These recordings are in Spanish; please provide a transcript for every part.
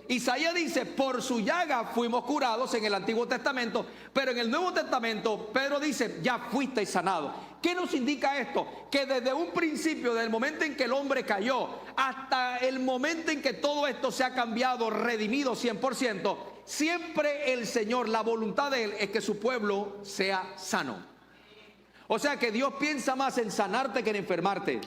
Isaías dice, por su llaga fuimos curados en el Antiguo Testamento, pero en el Nuevo Testamento Pedro dice, ya fuisteis sanados. ¿Qué nos indica esto? Que desde un principio, desde el momento en que el hombre cayó, hasta el momento en que todo esto se ha cambiado, redimido 100%, siempre el Señor, la voluntad de Él es que su pueblo sea sano. O sea que Dios piensa más en sanarte que en enfermarte.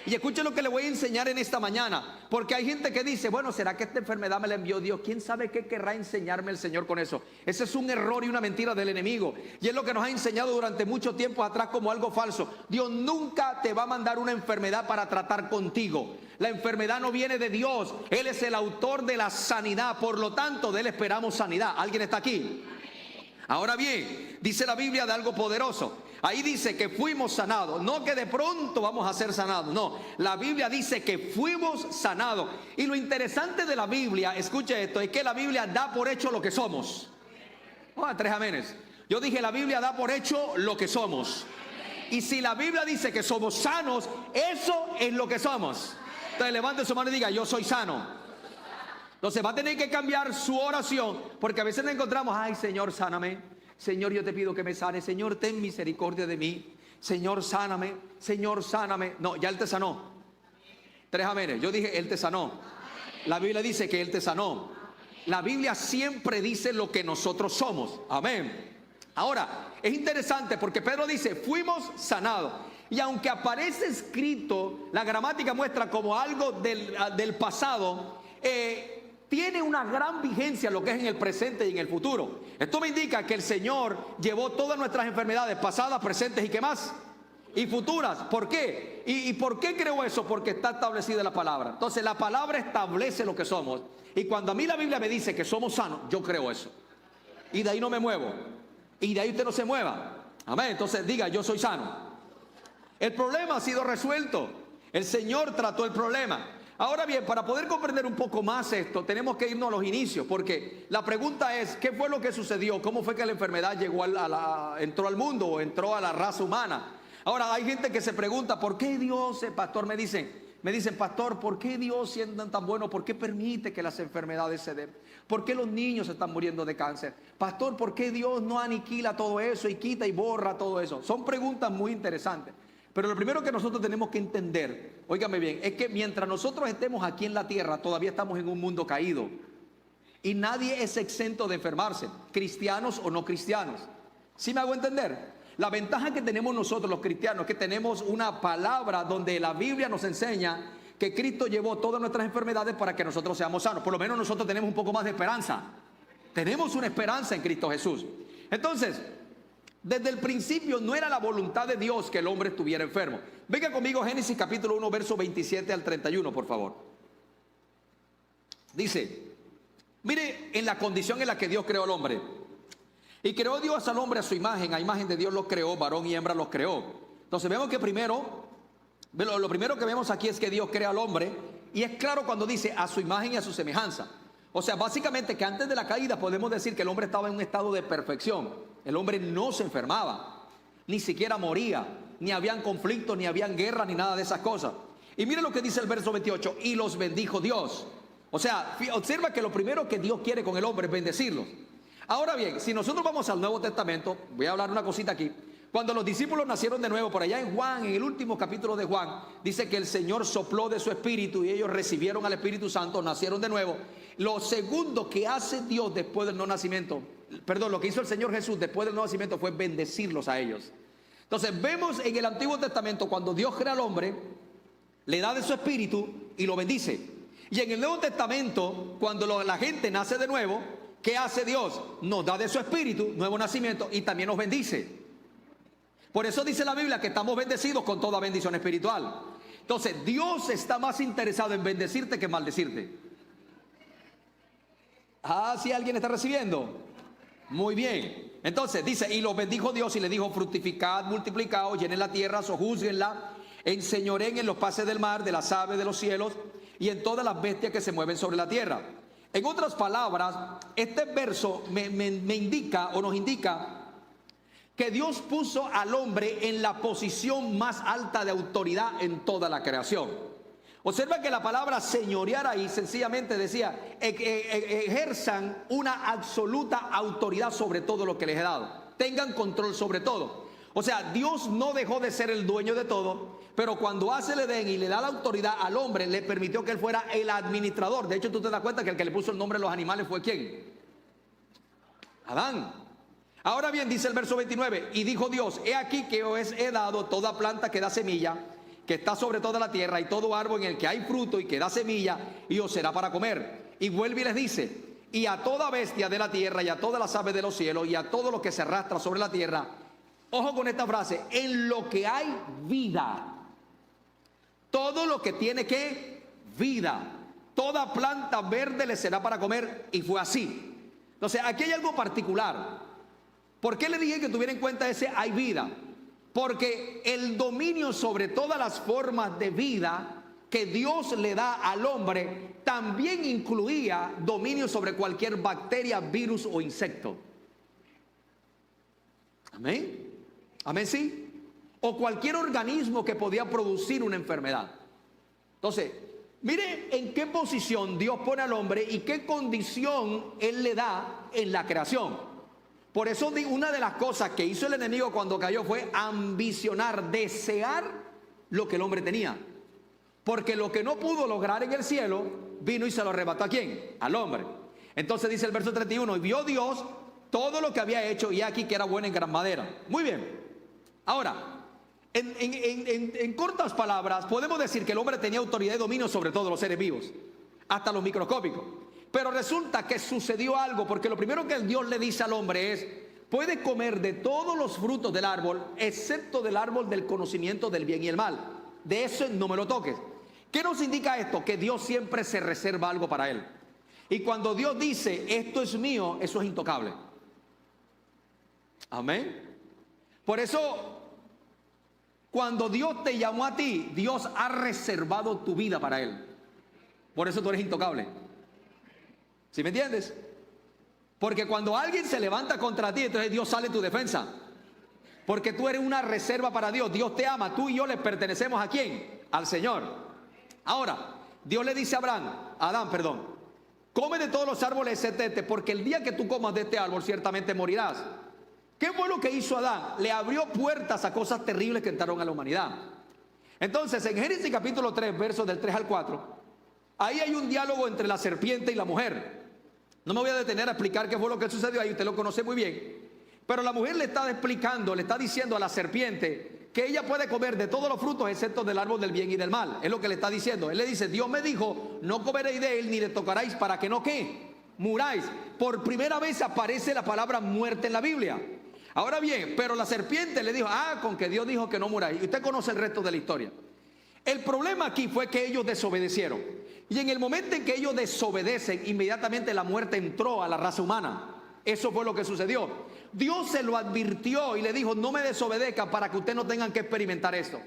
Y escuchen lo que le voy a enseñar en esta mañana, porque hay gente que dice, bueno, ¿será que esta enfermedad me la envió Dios? ¿Quién sabe qué querrá enseñarme el Señor con eso? Ese es un error y una mentira del enemigo, y es lo que nos ha enseñado durante mucho tiempo atrás como algo falso. Dios nunca te va a mandar una enfermedad para tratar contigo. La enfermedad no viene de Dios, Él es el autor de la sanidad, por lo tanto de Él esperamos sanidad. ¿Alguien está aquí? Ahora bien, dice la Biblia de algo poderoso. Ahí dice que fuimos sanados, no que de pronto vamos a ser sanados, no. La Biblia dice que fuimos sanados. Y lo interesante de la Biblia, escuche esto, es que la Biblia da por hecho lo que somos. Tres amenes. Yo dije, la Biblia da por hecho lo que somos. Y si la Biblia dice que somos sanos, eso es lo que somos. Entonces levante su mano y diga, yo soy sano. Entonces va a tener que cambiar su oración, porque a veces nos encontramos, ay Señor, sáname. Señor, yo te pido que me sane. Señor, ten misericordia de mí. Señor, sáname. Señor, sáname. No, ya Él te sanó. Tres amenes. Yo dije, Él te sanó. La Biblia dice que Él te sanó. La Biblia siempre dice lo que nosotros somos. Amén. Ahora, es interesante porque Pedro dice, fuimos sanados. Y aunque aparece escrito, la gramática muestra como algo del pasado, tiene una gran vigencia lo que es en el presente y en el futuro. Esto me indica que el Señor llevó todas nuestras enfermedades pasadas, presentes y ¿qué más? Y futuras. ¿Por qué? ¿Y por qué creo eso? Porque está establecida la palabra. Entonces la palabra establece lo que somos. Y cuando a mí la Biblia me dice que somos sanos, yo creo eso. Y de ahí no me muevo. Y de ahí usted no se mueva. Amén. Entonces diga, yo soy sano. El problema ha sido resuelto. El Señor trató el problema. Ahora bien, para poder comprender un poco más esto, tenemos que irnos a los inicios, porque la pregunta es, ¿qué fue lo que sucedió? ¿Cómo fue que la enfermedad llegó entró al mundo o entró a la raza humana? Ahora, hay gente que se pregunta, ¿por qué Dios, pastor, me dicen, pastor, ¿por qué Dios siendo tan bueno? ¿Por qué permite que las enfermedades se den? ¿Por qué los niños están muriendo de cáncer? Pastor, ¿por qué Dios no aniquila todo eso y quita y borra todo eso? Son preguntas muy interesantes. Pero lo primero que nosotros tenemos que entender, óigame bien, es que mientras nosotros estemos aquí en la tierra, todavía estamos en un mundo caído. Y nadie es exento de enfermarse, cristianos o no cristianos. ¿Sí me hago entender? La ventaja que tenemos nosotros los cristianos es que tenemos una palabra donde la Biblia nos enseña que Cristo llevó todas nuestras enfermedades para que nosotros seamos sanos. Por lo menos nosotros tenemos un poco más de esperanza. Tenemos una esperanza en Cristo Jesús. Entonces, desde el principio no era la voluntad de Dios que el hombre estuviera enfermo. Venga conmigo Génesis capítulo 1, verso 27 al 31, por favor. Dice, mire en la condición en la que Dios creó al hombre. Y creó Dios al hombre a su imagen, a imagen de Dios los creó, varón y hembra los creó. Entonces vemos que primero, lo primero que vemos aquí es que Dios crea al hombre. Y es claro cuando dice a su imagen y a su semejanza. O sea, básicamente que antes de la caída podemos decir que el hombre estaba en un estado de perfección. El hombre no se enfermaba, ni siquiera moría, ni habían conflictos, ni habían guerra, ni nada de esas cosas. Y mire lo que dice el verso 28, y los bendijo Dios. O sea, observa que lo primero que Dios quiere con el hombre es bendecirlos. Ahora bien, si nosotros vamos al Nuevo Testamento, voy a hablar una cosita aquí. Cuando los discípulos nacieron de nuevo, por allá en Juan, en el último capítulo de Juan, dice que el Señor sopló de su espíritu y ellos recibieron al Espíritu Santo, nacieron de nuevo. Lo segundo que hace Dios después del nuevo nacimiento, lo que hizo el Señor Jesús después del nuevo nacimiento fue bendecirlos a ellos. Entonces vemos en el Antiguo Testamento cuando Dios crea al hombre, le da de su espíritu y lo bendice. Y en el Nuevo Testamento, cuando la gente nace de nuevo, ¿qué hace Dios? Nos da de su espíritu, nuevo nacimiento, y también nos bendice. Por eso dice la Biblia que estamos bendecidos con toda bendición espiritual. Entonces Dios está más interesado en bendecirte que en maldecirte. Ah, ¿sí alguien está recibiendo? Muy bien. Entonces dice, y los bendijo Dios y le dijo, fructificad, multiplicaos, llenen la tierra, sojúzguenla, enseñoreen en los paces del mar, de las aves de los cielos y en todas las bestias que se mueven sobre la tierra. En otras palabras, este verso me indica o nos indica que Dios puso al hombre en la posición más alta de autoridad en toda la creación. Observa que la palabra señorear ahí sencillamente decía, ejerzan una absoluta autoridad sobre todo lo que les he dado. Tengan control sobre todo. O sea, Dios no dejó de ser el dueño de todo, pero cuando hace el Edén y le da la autoridad al hombre, le permitió que él fuera el administrador. De hecho, tú te das cuenta que el que le puso el nombre a los animales fue ¿quién? Adán. Ahora bien, dice el verso 29, y dijo Dios, he aquí que os he dado toda planta que da semilla, que está sobre toda la tierra, y todo árbol en el que hay fruto y que da semilla, y os será para comer. Y vuelve y les dice, y a toda bestia de la tierra, y a todas las aves de los cielos, y a todo lo que se arrastra sobre la tierra. Ojo con esta frase, en lo que hay vida. Todo lo que tiene que vida. Toda planta verde le será para comer, y fue así. Entonces, aquí hay algo particular. ¿Por qué le dije que tuviera en cuenta ese hay vida? Porque el dominio sobre todas las formas de vida que Dios le da al hombre también incluía dominio sobre cualquier bacteria, virus o insecto. Amén. Amén, sí. O cualquier organismo que podía producir una enfermedad. Entonces, mire en qué posición Dios pone al hombre y qué condición Él le da en la creación. Por eso una de las cosas que hizo el enemigo cuando cayó fue ambicionar, desear lo que el hombre tenía. Porque lo que no pudo lograr en el cielo, vino y se lo arrebató ¿a quién? Al hombre. Entonces dice el verso 31, y vio Dios todo lo que había hecho y aquí que era bueno en gran madera. Muy bien. Ahora, en cortas palabras, podemos decir que el hombre tenía autoridad y dominio sobre todos los seres vivos, hasta los microscópicos. Pero resulta que sucedió algo, porque lo primero que Dios le dice al hombre es, puede comer de todos los frutos del árbol, excepto del árbol del conocimiento del bien y el mal. De eso no me lo toques. ¿Qué nos indica esto? Que Dios siempre se reserva algo para él. Y cuando Dios dice, esto es mío, eso es intocable. Amén. Por eso, cuando Dios te llamó a ti, Dios ha reservado tu vida para él. Por eso tú eres intocable. ¿Sí me entiendes? Porque cuando alguien se levanta contra ti, entonces Dios sale en tu defensa. Porque tú eres una reserva para Dios. Dios te ama. Tú y yo le pertenecemos ¿a quién? Al Señor. Ahora, Dios le dice a Adán, come de todos los árboles excepto este, porque el día que tú comas de este árbol ciertamente morirás. ¿Qué fue lo que hizo Adán? Le abrió puertas a cosas terribles que entraron a la humanidad. Entonces, en Génesis capítulo 3, versos del 3 al 4, ahí hay un diálogo entre la serpiente y la mujer. No me voy a detener a explicar qué fue lo que sucedió ahí, usted lo conoce muy bien. Pero la mujer le está explicando, le está diciendo a la serpiente que ella puede comer de todos los frutos excepto del árbol del bien y del mal. Es lo que le está diciendo. Él le dice, Dios me dijo, no comeréis de él ni le tocaréis para que no ¿qué? Muráis. Por primera vez aparece la palabra muerte en la Biblia. Ahora bien, pero la serpiente le dijo, con que Dios dijo que no muráis. Y usted conoce el resto de la historia. El problema aquí fue que ellos desobedecieron. Y en el momento en que ellos desobedecen, inmediatamente la muerte entró a la raza humana. Eso fue lo que sucedió. Dios se lo advirtió y le dijo, no me desobedezca para que ustedes no tengan que experimentar esto.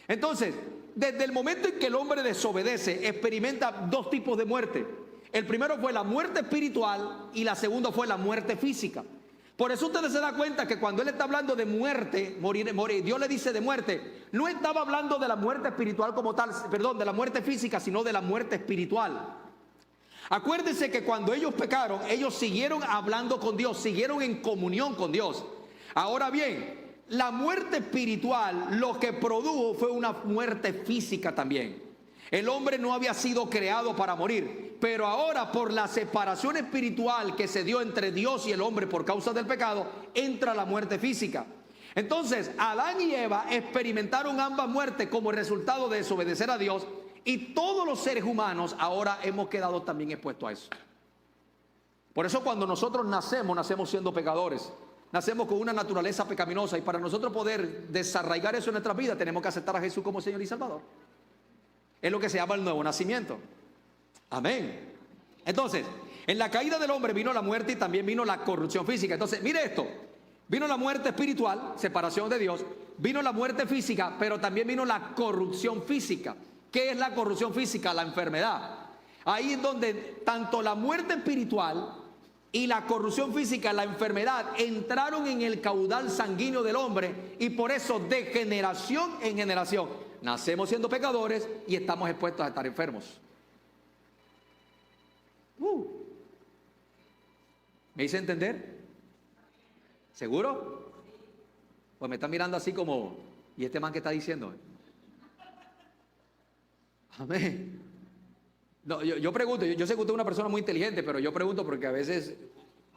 Entonces, desde el momento en que el hombre desobedece, experimenta dos tipos de muerte. El primero fue la muerte espiritual y la segunda fue la muerte física. Por eso ustedes se dan cuenta que cuando él está hablando de muerte, morir, Dios le dice de muerte, no estaba hablando de la muerte espiritual como tal, de la muerte física, sino de la muerte espiritual. Acuérdense que cuando ellos pecaron, ellos siguieron hablando con Dios, siguieron en comunión con Dios. Ahora bien, la muerte espiritual lo que produjo fue una muerte física también. El hombre no había sido creado para morir, pero ahora por la separación espiritual que se dio entre Dios y el hombre por causa del pecado, entra la muerte física. Entonces, Adán y Eva experimentaron ambas muertes como resultado de desobedecer a Dios, y todos los seres humanos ahora hemos quedado también expuestos a eso. Por eso cuando nosotros nacemos siendo pecadores. Nacemos con una naturaleza pecaminosa, y para nosotros poder desarraigar eso en nuestra vida tenemos que aceptar a Jesús como Señor y Salvador. Es lo que se llama el nuevo nacimiento. Amén. Entonces, en la caída del hombre vino la muerte y también vino la corrupción física. Entonces, mire esto. Vino la muerte espiritual, separación de Dios. Vino la muerte física, pero también vino la corrupción física. ¿Qué es la corrupción física? La enfermedad. Ahí es donde tanto la muerte espiritual y la corrupción física, la enfermedad, entraron en el caudal sanguíneo del hombre, y por eso de generación en generación nacemos siendo pecadores y estamos expuestos a estar enfermos. ¿Me hice entender? ¿Seguro? Pues me están mirando así como, ¿y este man qué está diciendo? Amén. No, yo pregunto, yo sé que usted es una persona muy inteligente, pero yo pregunto porque a veces,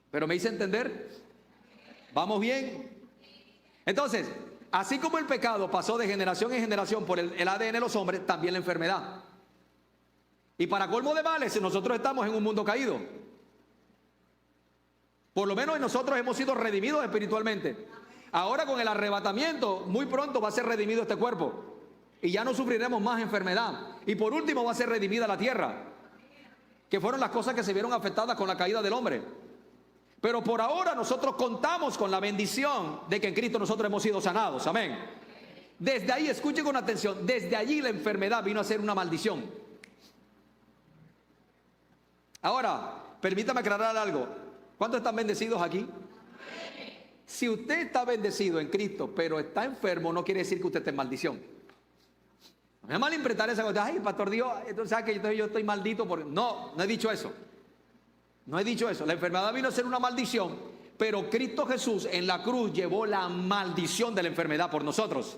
pero me hice entender. ¿Vamos bien? Entonces, así como el pecado pasó de generación en generación por el ADN de los hombres, también la enfermedad. Y para colmo de males, nosotros estamos en un mundo caído. Por lo menos nosotros hemos sido redimidos espiritualmente. Ahora con el arrebatamiento, muy pronto va a ser redimido este cuerpo. Y ya no sufriremos más enfermedad. Y por último va a ser redimida la tierra, que fueron las cosas que se vieron afectadas con la caída del hombre. Pero por ahora nosotros contamos con la bendición de que en Cristo nosotros hemos sido sanados. Amén. Desde ahí, escuche con atención, desde allí la enfermedad vino a ser una maldición. Ahora, permítame aclarar algo. ¿Cuántos están bendecidos aquí? Si usted está bendecido en Cristo, pero está enfermo, no quiere decir que usted esté en maldición. No es malinterpretar esa cosa. Ay, pastor Dios, entonces sabe que yo estoy maldito porque... No, no he dicho eso. No he dicho eso. La enfermedad vino a ser una maldición, pero Cristo Jesús en la cruz llevó la maldición de la enfermedad por nosotros,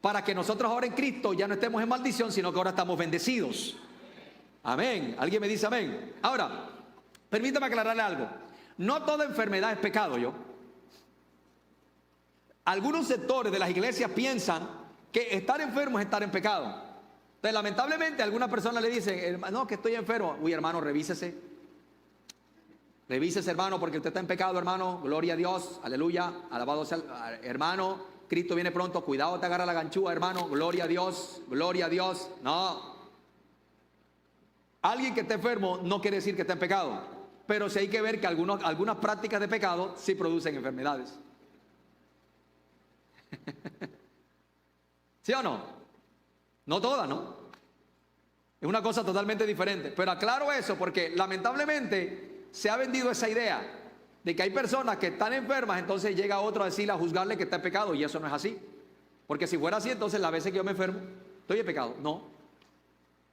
para que nosotros ahora en Cristo ya no estemos en maldición, sino que ahora estamos bendecidos. Amén. ¿Alguien me dice amén? Ahora, permítame aclararle algo. No toda enfermedad es pecado, Algunos sectores de las iglesias piensan que estar enfermo es estar en pecado. Entonces, lamentablemente, algunas personas le dicen, no, que estoy enfermo. Uy, hermano, revísese. Revísese, hermano, porque usted está en pecado, hermano. Gloria a Dios, aleluya, alabado sea, hermano. Cristo viene pronto, cuidado, te agarra la ganchúa, hermano. Gloria a Dios, gloria a Dios. No. Alguien que esté enfermo no quiere decir que esté en pecado. Pero sí hay que ver que algunas prácticas de pecado sí producen enfermedades. ¿Sí o no? No todas, ¿no? Es una cosa totalmente diferente. Pero aclaro eso porque lamentablemente se ha vendido esa idea de que hay personas que están enfermas, entonces llega otro a decirle, a juzgarle que está en pecado, y eso no es así. Porque si fuera así, entonces las veces que yo me enfermo, ¿estoy en pecado? No,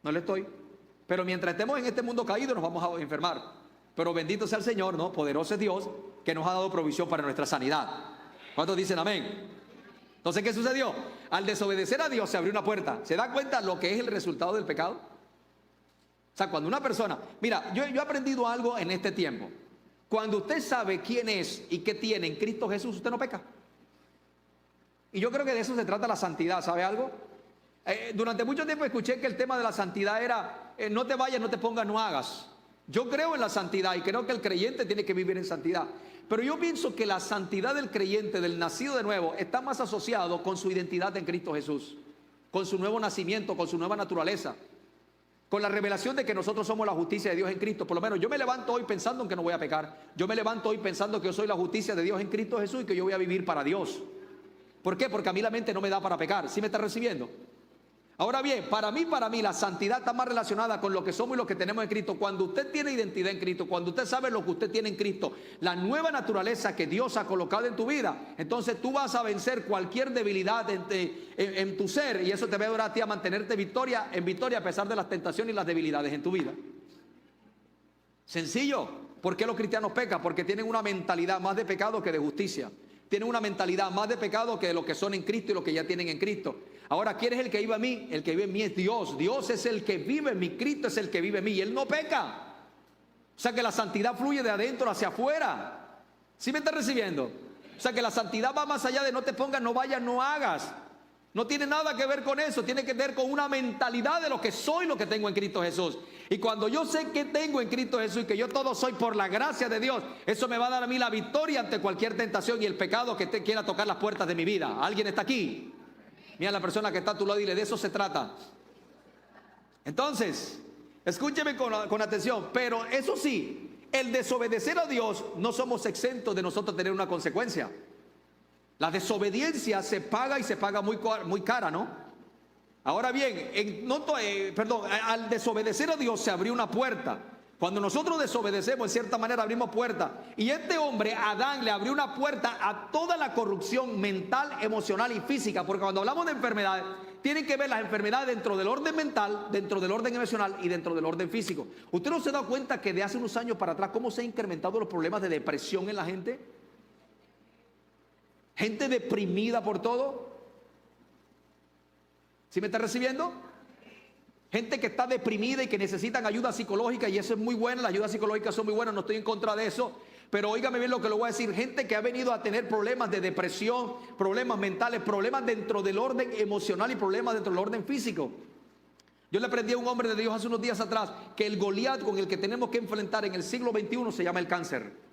no lo estoy. Pero mientras estemos en este mundo caído nos vamos a enfermar. Pero bendito sea el Señor, ¿no? Poderoso es Dios, que nos ha dado provisión para nuestra sanidad. ¿Cuántos dicen amén? Entonces, ¿qué sucedió? Al desobedecer a Dios se abrió una puerta. ¿Se da cuenta lo que es el resultado del pecado? O sea, cuando una persona... Mira, yo he aprendido algo en este tiempo. Cuando usted sabe quién es y qué tiene en Cristo Jesús, usted no peca. Y yo creo que de eso se trata la santidad, ¿sabe algo? Durante mucho tiempo escuché que el tema de la santidad era, no te vayas, no te pongas, no hagas. Yo creo en la santidad y creo que el creyente tiene que vivir en santidad. Pero yo pienso que la santidad del creyente, del nacido de nuevo, está más asociado con su identidad en Cristo Jesús, con su nuevo nacimiento, con su nueva naturaleza, con la revelación de que nosotros somos la justicia de Dios en Cristo. Por lo menos yo me levanto hoy pensando en que no voy a pecar. Yo me levanto hoy pensando que yo soy la justicia de Dios en Cristo Jesús y que yo voy a vivir para Dios. ¿Por qué? Porque a mí la mente no me da para pecar. ¿Sí me está recibiendo? Ahora bien, para mí la santidad está más relacionada con lo que somos y lo que tenemos en Cristo. Cuando usted tiene identidad en Cristo, cuando usted sabe lo que usted tiene en Cristo, la nueva naturaleza que Dios ha colocado en tu vida, entonces tú vas a vencer cualquier debilidad en tu ser, y eso te va a ayudar a ti a mantenerte en victoria a pesar de las tentaciones y las debilidades en tu vida. Sencillo. ¿Por qué los cristianos pecan? Porque tienen una mentalidad más de pecado que de justicia. Tienen una mentalidad más de pecado que de lo que son en Cristo y lo que ya tienen en Cristo. Ahora, ¿quién es el que vive en mí? El que vive en mí es Dios. Dios es el que vive en mí. Cristo es el que vive en mí. Y Él no peca. O sea que la santidad fluye de adentro hacia afuera. ¿Sí me está recibiendo? O sea que la santidad va más allá de no te pongas, no vayas, no hagas. No tiene nada que ver con eso. Tiene que ver con una mentalidad de lo que soy, lo que tengo en Cristo Jesús. Y cuando yo sé que tengo en Cristo Jesús y que yo todo soy por la gracia de Dios, eso me va a dar a mí la victoria ante cualquier tentación y el pecado que te quiera tocar las puertas de mi vida. ¿Alguien está aquí? Mira a la persona que está a tu lado y dile, de eso se trata. Entonces, escúcheme con atención. Pero eso sí, el desobedecer a Dios, no somos exentos de nosotros tener una consecuencia. La desobediencia se paga y se paga muy cara, ¿no? Ahora bien, al desobedecer a Dios se abrió una puerta. Cuando nosotros desobedecemos, en cierta manera abrimos puertas. Y este hombre, Adán, le abrió una puerta a toda la corrupción mental, emocional y física. Porque cuando hablamos de enfermedades, tienen que ver las enfermedades dentro del orden mental, dentro del orden emocional y dentro del orden físico. ¿Usted no se ha dado cuenta que de hace unos años para atrás cómo se han incrementado los problemas de depresión en la gente? Gente deprimida por todo. ¿Sí me está recibiendo? Gente que está deprimida y que necesitan ayuda psicológica, y eso es muy bueno, las ayudas psicológicas son muy buenas, no estoy en contra de eso, pero óigame bien lo que le voy a decir. Gente que ha venido a tener problemas de depresión, problemas mentales, problemas dentro del orden emocional y problemas dentro del orden físico. Yo le aprendí a un hombre de Dios hace unos días atrás que el Goliat con el que tenemos que enfrentar en el siglo XXI se llama el cáncer.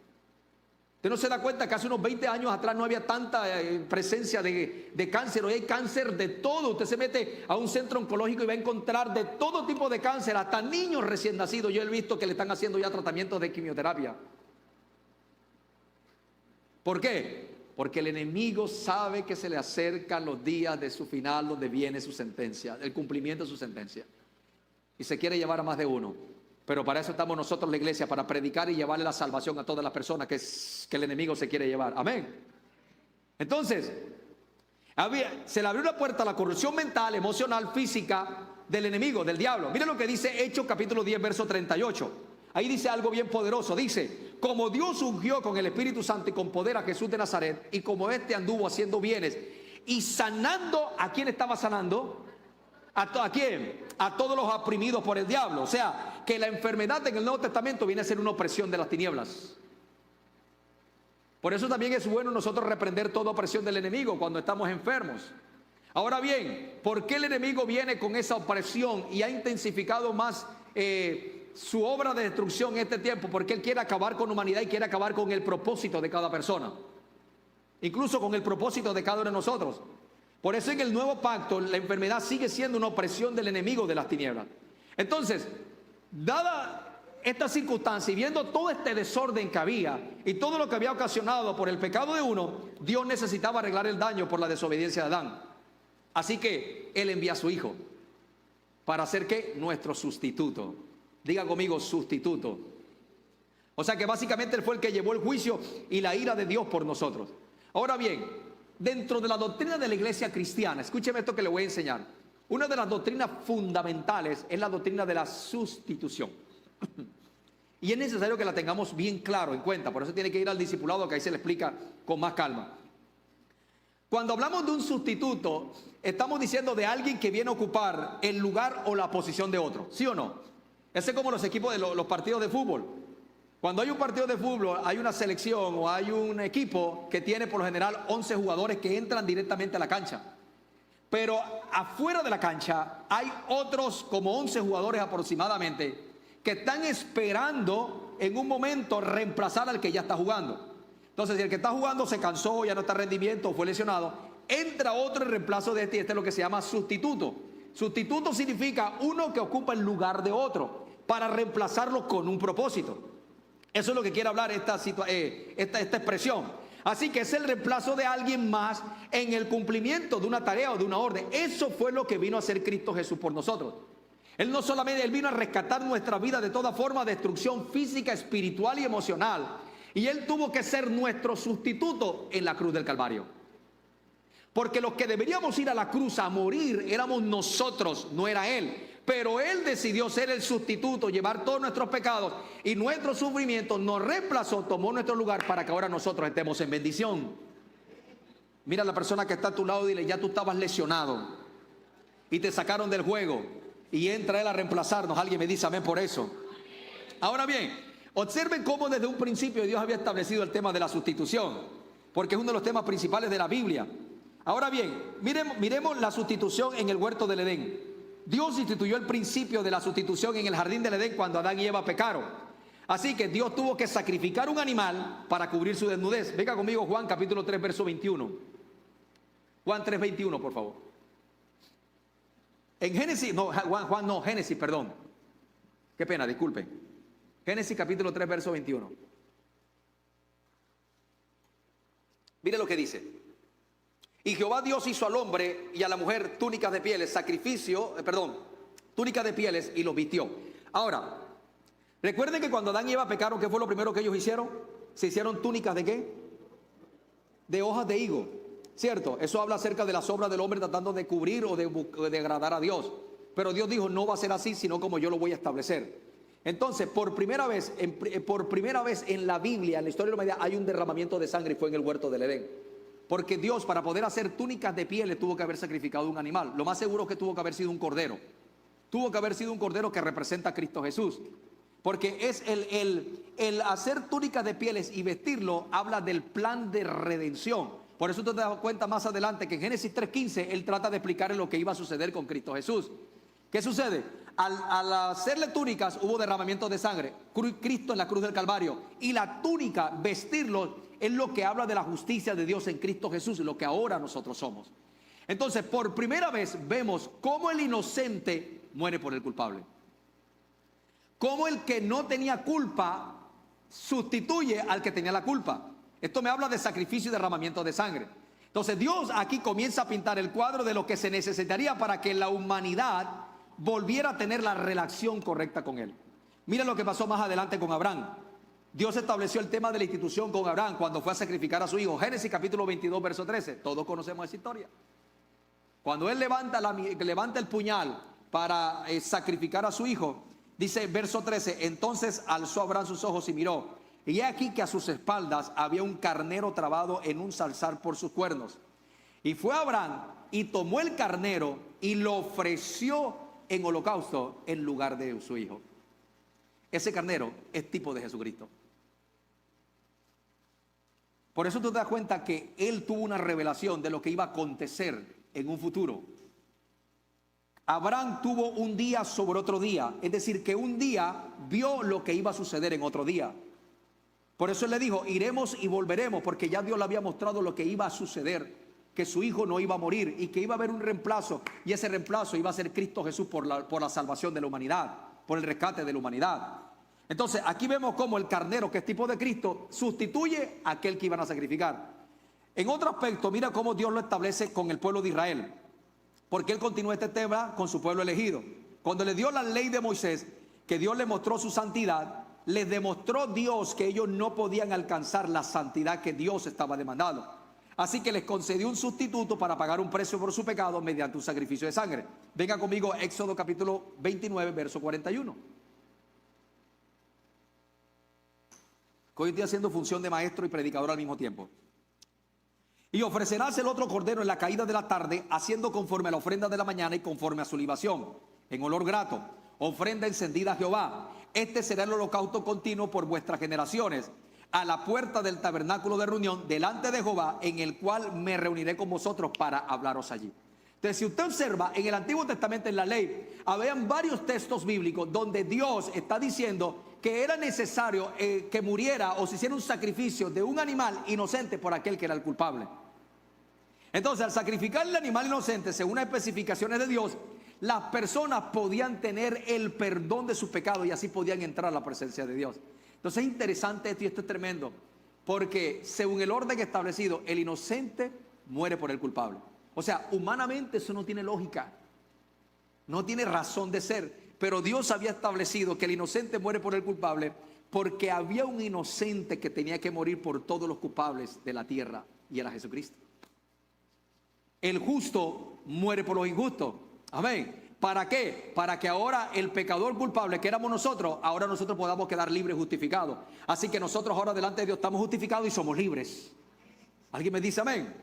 ¿Usted no se da cuenta que hace unos 20 años atrás no había tanta presencia de cáncer? Hoy hay cáncer de todo. Usted se mete a un centro oncológico y va a encontrar de todo tipo de cáncer, hasta niños recién nacidos. Yo he visto que le están haciendo ya tratamientos de quimioterapia. ¿Por qué? Porque el enemigo sabe que se le acercan los días de su final, donde viene su sentencia, el cumplimiento de su sentencia. Y se quiere llevar a más de uno. Pero para eso estamos nosotros, la iglesia, para predicar y llevarle la salvación a todas las personas que el enemigo se quiere llevar. Amén. Entonces, se le abrió la puerta a la corrupción mental, emocional, física del enemigo, del diablo. Mire lo que dice Hechos capítulo 10, verso 38. Ahí dice algo bien poderoso. Dice: como Dios ungió con el Espíritu Santo y con poder a Jesús de Nazaret, y como éste anduvo haciendo bienes y sanando, ¿a quién estaba sanando? ¿A quién? A todos los oprimidos por el diablo. O sea, que la enfermedad en el Nuevo Testamento viene a ser una opresión de las tinieblas. Por eso también es bueno nosotros reprender toda opresión del enemigo cuando estamos enfermos. Ahora bien, ¿por qué el enemigo viene con esa opresión y ha intensificado más su obra de destrucción en este tiempo? Porque él quiere acabar con la humanidad y quiere acabar con el propósito de cada persona, incluso con el propósito de cada uno de nosotros. Por eso en el nuevo pacto la enfermedad sigue siendo una opresión del enemigo de las tinieblas. Entonces, dada esta circunstancia y viendo todo este desorden que había y todo lo que había ocasionado por el pecado de uno, Dios necesitaba arreglar el daño por la desobediencia de Adán. Así que Él envía a su Hijo para ser ¿qué? Nuestro sustituto. Diga conmigo, sustituto. O sea que básicamente Él fue el que llevó el juicio y la ira de Dios por nosotros. Ahora bien, dentro de la doctrina de la iglesia cristiana, escúcheme esto que le voy a enseñar. Una de las doctrinas fundamentales es la doctrina de la sustitución. Y es necesario que la tengamos bien claro en cuenta. Por eso tiene que ir al discipulado, que ahí se le explica con más calma. Cuando hablamos de un sustituto, estamos diciendo de alguien que viene a ocupar el lugar o la posición de otro. ¿Sí o no? Ese es como los equipos de los partidos de fútbol. Cuando hay un partido de fútbol, hay una selección o hay un equipo que tiene por lo general 11 jugadores que entran directamente a la cancha. Pero afuera de la cancha hay otros como 11 jugadores aproximadamente que están esperando en un momento reemplazar al que ya está jugando. Entonces, si el que está jugando se cansó, ya no está en rendimiento o fue lesionado, entra otro en reemplazo de este, y este es lo que se llama sustituto. Sustituto significa uno que ocupa el lugar de otro para reemplazarlo con un propósito. Eso es lo que quiere hablar esta expresión. Así que es el reemplazo de alguien más en el cumplimiento de una tarea o de una orden. Eso fue lo que vino a hacer Cristo Jesús por nosotros. Él no solamente, Él vino a rescatar nuestra vida de toda forma de destrucción física, espiritual y emocional. Y Él tuvo que ser nuestro sustituto en la cruz del Calvario. Porque los que deberíamos ir a la cruz a morir éramos nosotros, no era Él. Pero Él decidió ser el sustituto, llevar todos nuestros pecados y nuestro sufrimiento, nos reemplazó, tomó nuestro lugar para que ahora nosotros estemos en bendición. Mira a la persona que está a tu lado y dile: ya tú estabas lesionado y te sacaron del juego y entra Él a reemplazarnos. Alguien me dice amén por eso. Ahora bien, observen cómo desde un principio Dios había establecido el tema de la sustitución, porque es uno de los temas principales de la Biblia. Ahora bien, miremos la sustitución en el huerto del Edén. Dios instituyó el principio de la sustitución en el jardín del Edén cuando Adán y Eva pecaron. Así que Dios tuvo que sacrificar un animal para cubrir su desnudez. Venga conmigo Juan capítulo 3 verso 21. Juan 3, 21 por favor. En Génesis, no, Juan no, Génesis, perdón. Qué pena, disculpen. Génesis capítulo 3 verso 21. Mire lo que dice. Y Jehová Dios hizo al hombre y a la mujer túnicas de pieles, túnicas de pieles, y los vistió. Ahora, recuerden que cuando Adán y Eva pecaron, ¿qué fue lo primero que ellos hicieron? Se hicieron túnicas ¿de qué? De hojas de higo, ¿cierto? Eso habla acerca de las obras del hombre tratando de cubrir o de agradar a Dios. Pero Dios dijo, no va a ser así, sino como yo lo voy a establecer. Entonces, por primera vez en la Biblia, en la historia de la humanidad, hay un derramamiento de sangre, y fue en el huerto del Edén. Porque Dios, para poder hacer túnicas de pieles, tuvo que haber sacrificado un animal. Lo más seguro es que tuvo que haber sido un cordero. Tuvo que haber sido un cordero que representa a Cristo Jesús. Porque es el hacer túnicas de pieles y vestirlo, habla del plan de redención. Por eso tú te das cuenta más adelante que en Génesis 3:15 él trata de explicar lo que iba a suceder con Cristo Jesús. ¿Qué sucede? Al hacerle túnicas hubo derramamiento de sangre. Cristo en la cruz del Calvario. Y la túnica, vestirlo, es lo que habla de la justicia de Dios en Cristo Jesús, lo que ahora nosotros somos. Entonces, por primera vez vemos cómo el inocente muere por el culpable. Cómo el que no tenía culpa sustituye al que tenía la culpa. Esto me habla de sacrificio y derramamiento de sangre. Entonces Dios aquí comienza a pintar el cuadro de lo que se necesitaría para que la humanidad volviera a tener la relación correcta con Él. Miren lo que pasó más adelante con Abraham. Dios estableció el tema de la institución con Abraham cuando fue a sacrificar a su hijo. Génesis capítulo 22, verso 13. Todos conocemos esa historia. Cuando él levanta el puñal para sacrificar a su hijo, dice verso 13, entonces alzó Abraham sus ojos y miró, y he aquí que a sus espaldas había un carnero trabado en un zarzal por sus cuernos. Y fue Abraham y tomó el carnero y lo ofreció en holocausto en lugar de su hijo. Ese carnero es tipo de Jesucristo. Por eso tú te das cuenta que él tuvo una revelación de lo que iba a acontecer en un futuro. Abraham tuvo un día sobre otro día, es decir, que un día vio lo que iba a suceder en otro día. Por eso él le dijo, iremos y volveremos, porque ya Dios le había mostrado lo que iba a suceder, que su hijo no iba a morir y que iba a haber un reemplazo, y ese reemplazo iba a ser Cristo Jesús por la salvación de la humanidad, por el rescate de la humanidad. Entonces aquí vemos cómo el carnero, que es tipo de Cristo, sustituye a aquel que iban a sacrificar. En otro aspecto, mira cómo Dios lo establece con el pueblo de Israel, porque él continúa este tema con su pueblo elegido. Cuando le dio la ley de Moisés, que Dios le mostró su santidad, les demostró Dios que ellos no podían alcanzar la santidad que Dios estaba demandando. Así que les concedió un sustituto para pagar un precio por su pecado mediante un sacrificio de sangre. Venga conmigo, Éxodo capítulo 29, verso 41. Hoy estoy haciendo función de maestro y predicador al mismo tiempo. Y ofrecerás el otro cordero en la caída de la tarde, haciendo conforme a la ofrenda de la mañana y conforme a su libación, en olor grato, ofrenda encendida a Jehová. Este será el holocausto continuo por vuestras generaciones, a la puerta del tabernáculo de reunión, delante de Jehová, en el cual me reuniré con vosotros para hablaros allí. Entonces, si usted observa, en el Antiguo Testamento, en la ley, habían varios textos bíblicos donde Dios está diciendo que era necesario que muriera o se hiciera un sacrificio de un animal inocente por aquel que era el culpable. Entonces, al sacrificar el animal inocente, según las especificaciones de Dios, las personas podían tener el perdón de sus pecados y así podían entrar a la presencia de Dios. Entonces es interesante esto, y esto es tremendo, porque según el orden establecido, el inocente muere por el culpable. O sea, humanamente eso no tiene lógica, no tiene razón de ser, pero Dios había establecido que el inocente muere por el culpable porque había un inocente que tenía que morir por todos los culpables de la tierra, y era Jesucristo. El justo muere por los injustos. Amén. ¿Para qué? Para que ahora el pecador culpable que éramos nosotros, ahora nosotros podamos quedar libres, justificados. Así que nosotros ahora delante de Dios estamos justificados y somos libres. ¿Alguien me dice amén?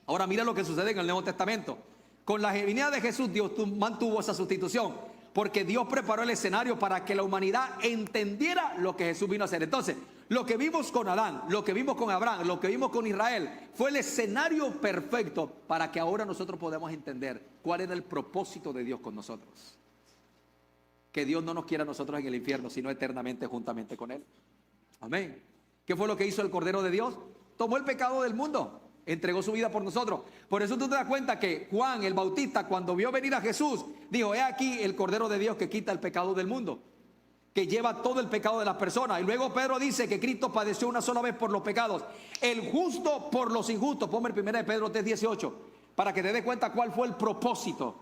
Ahora mira lo que sucede en el Nuevo Testamento. Con la venida de Jesús, Dios mantuvo esa sustitución, porque Dios preparó el escenario para que la humanidad entendiera lo que Jesús vino a hacer. Entonces, lo que vimos con Adán, lo que vimos con Abraham, lo que vimos con Israel, fue el escenario perfecto para que ahora nosotros podamos entender cuál era el propósito de Dios con nosotros. Que Dios no nos quiera a nosotros en el infierno, sino eternamente juntamente con Él. Amén. ¿Qué fue lo que hizo el Cordero de Dios? Tomó el pecado del mundo, entregó su vida por nosotros. Por eso tú te das cuenta que Juan el Bautista, cuando vio venir a Jesús, dijo: he aquí el Cordero de Dios que quita el pecado del mundo. que lleva todo el pecado de las personas. Y luego Pedro dice que Cristo padeció una sola vez por los pecados, el justo por los injustos. Ponme el 1 de Pedro 3:18 para que te des cuenta cuál fue el propósito.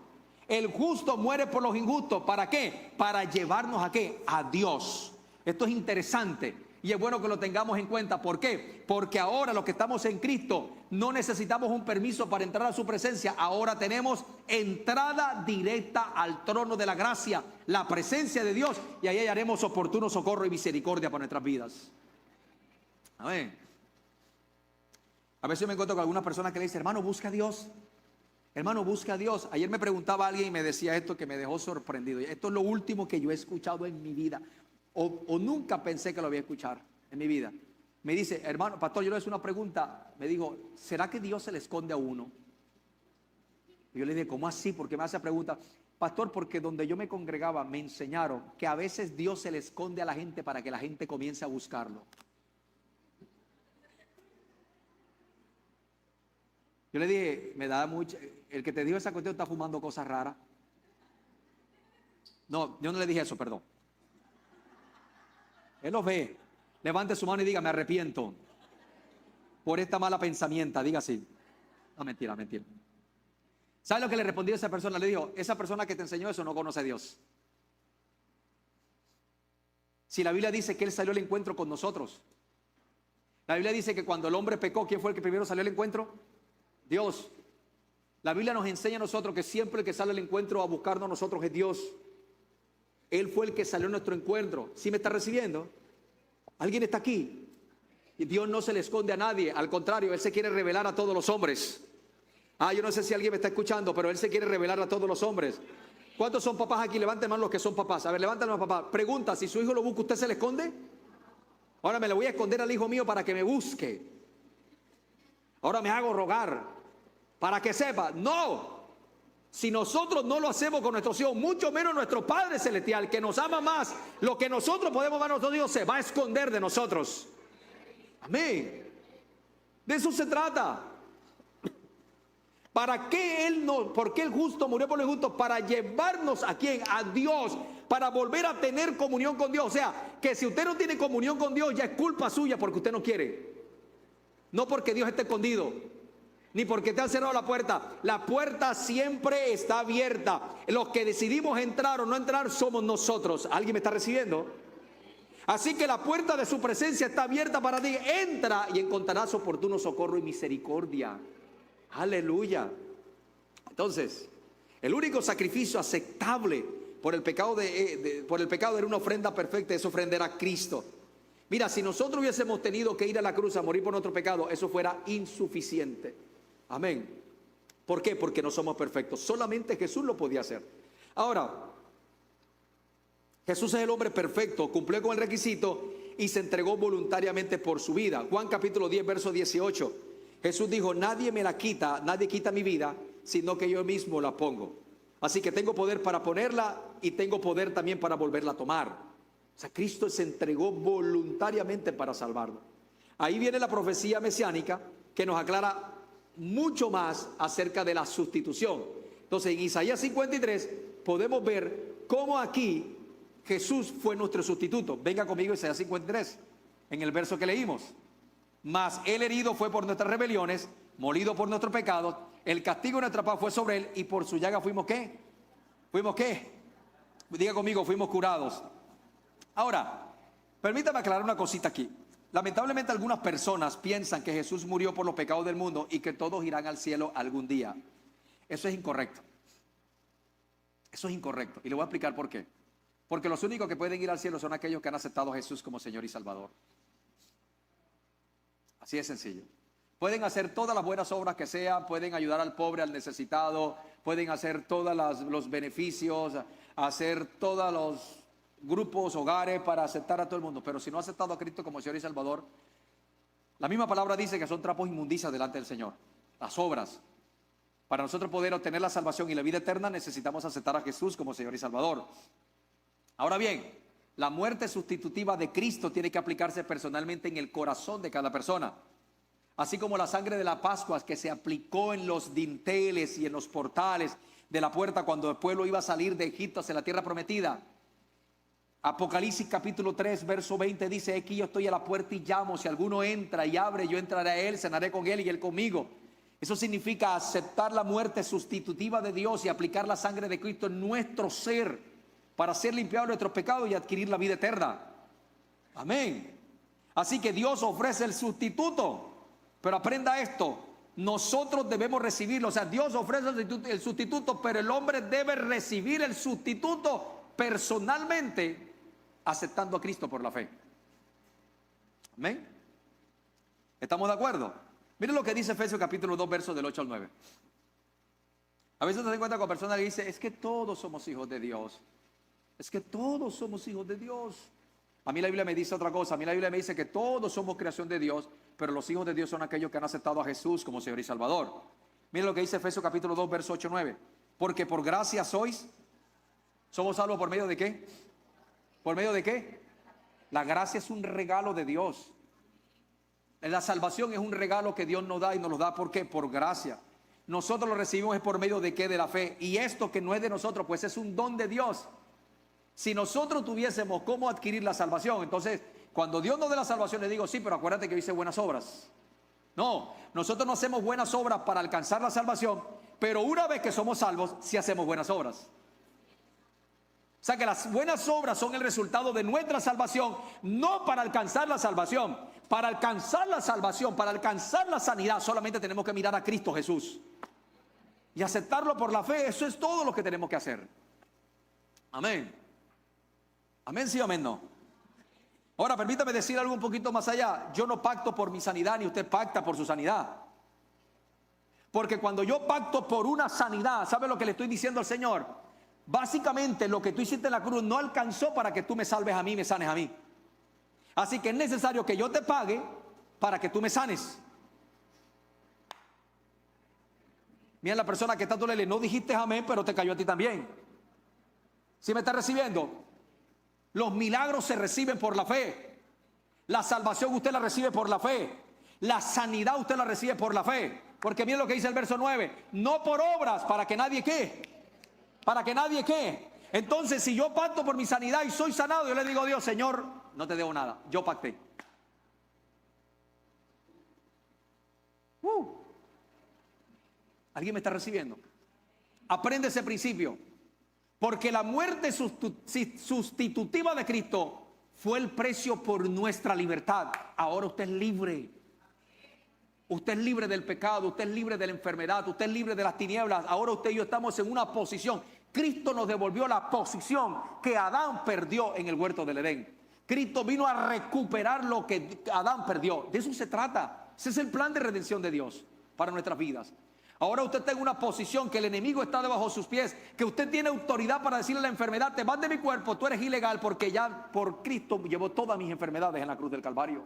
El justo muere por los injustos. ¿Para qué? Para llevarnos ¿a qué? A Dios. Esto es interesante y es bueno que lo tengamos en cuenta. ¿Por qué? Porque ahora los que estamos en Cristo no necesitamos un permiso para entrar a su presencia. Ahora tenemos entrada directa al trono de la gracia, la presencia de Dios, y ahí hallaremos oportuno socorro y misericordia para nuestras vidas. Amén. A veces me encuentro con alguna persona que le dice: hermano, busca a Dios. Hermano, busca a Dios. Ayer me preguntaba alguien y me decía esto que me dejó sorprendido. Esto es lo último que yo he escuchado en mi vida. O nunca pensé que lo había escuchado en mi vida. Me dice: hermano, pastor, yo le hice una pregunta. Me dijo: ¿será que Dios se le esconde a uno? Y yo le dije: ¿cómo así? ¿Por qué me hace esa pregunta? Pastor, porque donde yo me congregaba me enseñaron que a veces Dios se le esconde a la gente para que la gente comience a buscarlo. Yo le dije: me da mucho. El que te dijo esa cuestión está fumando cosas raras. No, yo no le dije eso, perdón. Él lo ve. Levante su mano y diga: me arrepiento por esta mala pensamienta. Diga así. No, mentira, mentira. ¿Sabe lo que le respondió a esa persona? Le dijo: esa persona que te enseñó eso no conoce a Dios. Si la Biblia dice que Él salió al encuentro con nosotros. La Biblia dice que cuando el hombre pecó, ¿quién fue el que primero salió al encuentro? Dios. La Biblia nos enseña a nosotros que siempre el que sale al encuentro a buscarnos a nosotros es Dios. Él fue el que salió a nuestro encuentro. ¿Sí me está recibiendo? ¿Alguien está aquí? Y Dios no se le esconde a nadie. Al contrario, Él se quiere revelar a todos los hombres. Yo no sé si alguien me está escuchando, pero Él se quiere revelar a todos los hombres. ¿Cuántos son papás aquí? Levanten mano los que son papás. A ver, levanten mano, papá. Pregunta: si su hijo lo busca, ¿usted se le esconde? Ahora me le voy a esconder al hijo mío para que me busque. Ahora me hago rogar para que sepa. No. Si nosotros no lo hacemos con nuestros hijos, mucho menos nuestro Padre Celestial, que nos ama más, lo que nosotros podemos dar a nuestros hijos se va a esconder de nosotros. Amén. De eso se trata. ¿Para qué Él no? ¿Por qué el justo murió por los justos? Para llevarnos ¿a quién? A Dios. Para volver a tener comunión con Dios. O sea, que si usted no tiene comunión con Dios, ya es culpa suya porque usted no quiere. No porque Dios esté escondido, ni porque te han cerrado la puerta. La puerta siempre está abierta. Los que decidimos entrar o no entrar somos nosotros. ¿Alguien me está recibiendo? Así que la puerta de su presencia está abierta para ti. Entra y encontrarás oportuno socorro y misericordia. Aleluya. Entonces, el único sacrificio aceptable por el pecado era una ofrenda perfecta. Esa ofrenda era Cristo. Mira, si nosotros hubiésemos tenido que ir a la cruz a morir por nuestro pecado, eso fuera insuficiente. Amén. ¿Por qué? Porque no somos perfectos. Solamente Jesús lo podía hacer. Ahora, Jesús es el hombre perfecto, cumplió con el requisito y se entregó voluntariamente por su vida. Juan capítulo 10, verso 18. Jesús dijo: nadie me la quita, nadie quita mi vida, sino que yo mismo la pongo. Así que tengo poder para ponerla y tengo poder también para volverla a tomar. O sea, Cristo se entregó voluntariamente para salvarnos. Ahí viene la profecía mesiánica que nos aclara mucho más acerca de la sustitución. Entonces, en Isaías 53 podemos ver cómo aquí Jesús fue nuestro sustituto. Venga conmigo, Isaías 53, en el verso que leímos. Mas el herido fue por nuestras rebeliones, molido por nuestros pecados, el castigo de nuestra paz fue sobre él, y por su llaga fuimos ¿qué? ¿Fuimos qué? Diga conmigo: fuimos curados. Ahora, permítame aclarar una cosita aquí. Lamentablemente algunas personas piensan que Jesús murió por los pecados del mundo y que todos irán al cielo algún día. Eso es incorrecto. Eso es incorrecto. Y le voy a explicar por qué. Porque los únicos que pueden ir al cielo son aquellos que han aceptado a Jesús como Señor y Salvador. Así de sencillo. Pueden hacer todas las buenas obras que sean, pueden ayudar al pobre, al necesitado, pueden hacer todos los beneficios, hacer todos los grupos, hogares para aceptar a todo el mundo. Pero si no ha aceptado a Cristo como Señor y Salvador, la misma palabra dice que son trapos inmundicias delante del Señor. Las obras. Para nosotros poder obtener la salvación y la vida eterna necesitamos aceptar a Jesús como Señor y Salvador. Ahora bien, la muerte sustitutiva de Cristo tiene que aplicarse personalmente en el corazón de cada persona. Así como la sangre de la Pascua que se aplicó en los dinteles y en los portales de la puerta cuando el pueblo iba a salir de Egipto hacia la tierra prometida. Apocalipsis capítulo 3, verso 20 dice: aquí yo estoy a la puerta y llamo, si alguno entra y abre, yo entraré a él, cenaré con él y él conmigo. Eso significa aceptar la muerte sustitutiva de Dios y aplicar la sangre de Cristo en nuestro ser para ser limpiados de nuestros pecados y adquirir la vida eterna. Amén. Así que Dios ofrece el sustituto, pero aprenda esto: nosotros debemos recibirlo. O sea, Dios ofrece el sustituto, pero el hombre debe recibir el sustituto personalmente, aceptando a Cristo por la fe. Amén. ¿Estamos de acuerdo? Miren lo que dice Efesios capítulo 2, versos del 8 al 9. A veces te das cuenta con personas que dicen: es que todos somos hijos de Dios. Es que todos somos hijos de Dios. A mí la Biblia me dice otra cosa. A mí la Biblia me dice que todos somos creación de Dios, pero los hijos de Dios son aquellos que han aceptado a Jesús como Señor y Salvador. Miren lo que dice Efesios capítulo 2, versos 8 y 9. Porque por gracia sois. ¿Somos salvos por medio de qué? ¿Por medio de qué? La gracia es un regalo de Dios. La salvación es un regalo que Dios nos da, y nos lo da ¿por qué? Por gracia. Nosotros lo recibimos es por medio de qué? De la fe. Y esto que no es de nosotros, pues es un don de Dios. Si nosotros tuviésemos cómo adquirir la salvación, entonces cuando Dios nos dé la salvación le digo: sí, pero acuérdate que yo hice buenas obras. No, nosotros no hacemos buenas obras para alcanzar la salvación, pero una vez que somos salvos, sí hacemos buenas obras. O sea que las buenas obras son el resultado de nuestra salvación, no para alcanzar la salvación. Para alcanzar la salvación, para alcanzar la sanidad, solamente tenemos que mirar a Cristo Jesús y aceptarlo por la fe. Eso es todo lo que tenemos que hacer. Amén. Amén, sí o amén, no. Ahora permítame decir algo un poquito más allá. Yo no pacto por mi sanidad, ni usted pacta por su sanidad. Porque cuando yo pacto por una sanidad, ¿sabe lo que le estoy diciendo al Señor? Básicamente lo que tú hiciste en la cruz no alcanzó para que tú me salves a mí, me sanes a mí. Así que es necesario que yo te pague para que tú me sanes. Mira la persona que está a tu lado, no dijiste amén, pero te cayó a ti también. ¿Sí me está recibiendo? Los milagros se reciben por la fe. La salvación usted la recibe por la fe. La sanidad usted la recibe por la fe. Porque miren lo que dice el verso 9. No por obras, para que nadie ¿qué? Para que nadie ¿qué? Entonces, si yo pacto por mi sanidad y soy sanado, yo le digo a Dios: Señor, no te debo nada, yo pacté. ¿Alguien me está recibiendo? Aprende ese principio. Porque la muerte sustitutiva de Cristo fue el precio por nuestra libertad. Ahora usted es libre. Usted es libre del pecado, usted es libre de la enfermedad, usted es libre de las tinieblas. Ahora usted y yo estamos en una posición. Cristo nos devolvió la posición que Adán perdió en el huerto del Edén. Cristo vino a recuperar lo que Adán perdió. De eso se trata. Ese es el plan de redención de Dios para nuestras vidas. Ahora usted está en una posición que el enemigo está debajo de sus pies, que usted tiene autoridad para decirle a la enfermedad: te vas de mi cuerpo, tú eres ilegal, porque ya por Cristo llevó todas mis enfermedades en la cruz del Calvario.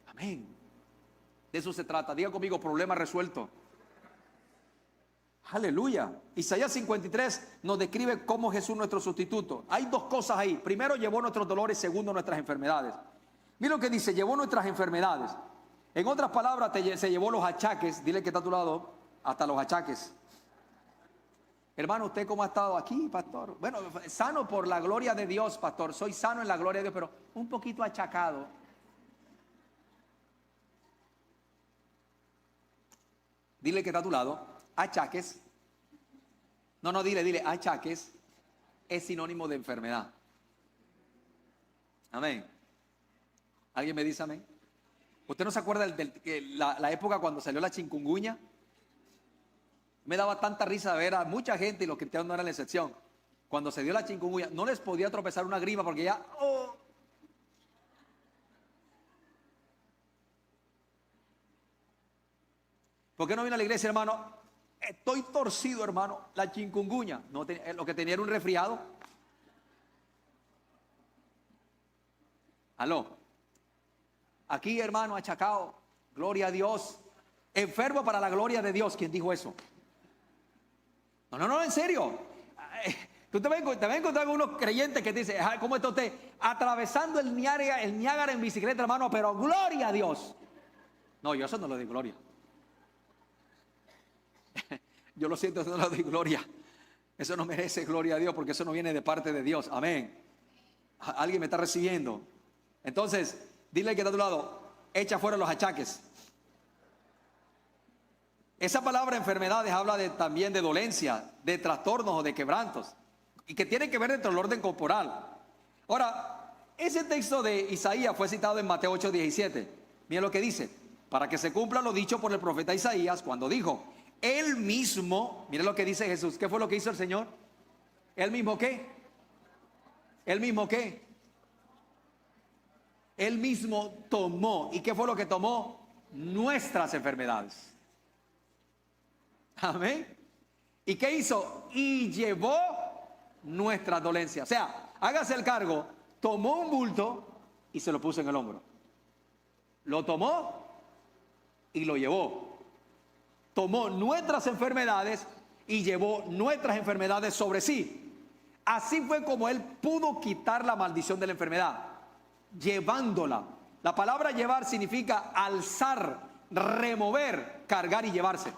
Amén. De eso se trata. Diga conmigo: problema resuelto. Aleluya. Isaías 53 nos describe cómo Jesús es nuestro sustituto. Hay dos cosas ahí. Primero, llevó nuestros dolores. Segundo, nuestras enfermedades. Mira lo que dice: llevó nuestras enfermedades. En otras palabras, se llevó los achaques. Dile que está a tu lado: hasta los achaques. Hermano, ¿usted cómo ha estado aquí, pastor? Bueno, sano por la gloria de Dios, pastor. Soy sano en la gloria de Dios, pero un poquito achacado. Dile que está a tu lado: achaques. No, dile, achaques es sinónimo de enfermedad. Amén. ¿Alguien me dice amén? ¿Usted no se acuerda de la época cuando salió la chikungunya? Me daba tanta risa ver a mucha gente, y los cristianos no eran la excepción. Cuando se dio la chikungunya, no les podía tropezar una gripa porque ya... ¿Por qué no vino a la iglesia, hermano? Estoy torcido, hermano. La chikungunya. No, lo que tenía era un resfriado. Aló. Aquí, hermano, achacado. Gloria a Dios. Enfermo para la gloria de Dios. ¿Quién dijo eso? No, en serio. Tú te vas a encontrar con unos creyentes que te dicen: ¿cómo está usted? Atravesando el Niágara en bicicleta, hermano, pero gloria a Dios. No, yo eso no le doy gloria. Yo lo siento, eso no le doy gloria. Eso no merece gloria a Dios, porque eso no viene de parte de Dios. Amén. Alguien me está recibiendo. Entonces, dile al que está a tu lado, echa fuera los achaques. Esa palabra enfermedades habla también de dolencia, de trastornos o de quebrantos, y que tiene que ver dentro del orden corporal. Ahora, ese texto de Isaías fue citado en Mateo 8:17. Miren lo que dice: para que se cumpla lo dicho por el profeta Isaías cuando dijo, él mismo, miren lo que dice Jesús. ¿Qué fue lo que hizo el Señor? ¿Él mismo qué? ¿Él mismo qué? Él mismo tomó. ¿Y qué fue lo que tomó? Nuestras enfermedades. Amén. ¿Y qué hizo? Y llevó nuestras dolencias. O sea, hágase el cargo. Tomó un bulto y se lo puso en el hombro. Lo tomó y lo llevó. Tomó nuestras enfermedades y llevó nuestras enfermedades sobre sí. Así fue como él pudo quitar la maldición de la enfermedad, llevándola. La palabra llevar significa alzar, remover, cargar y llevarse.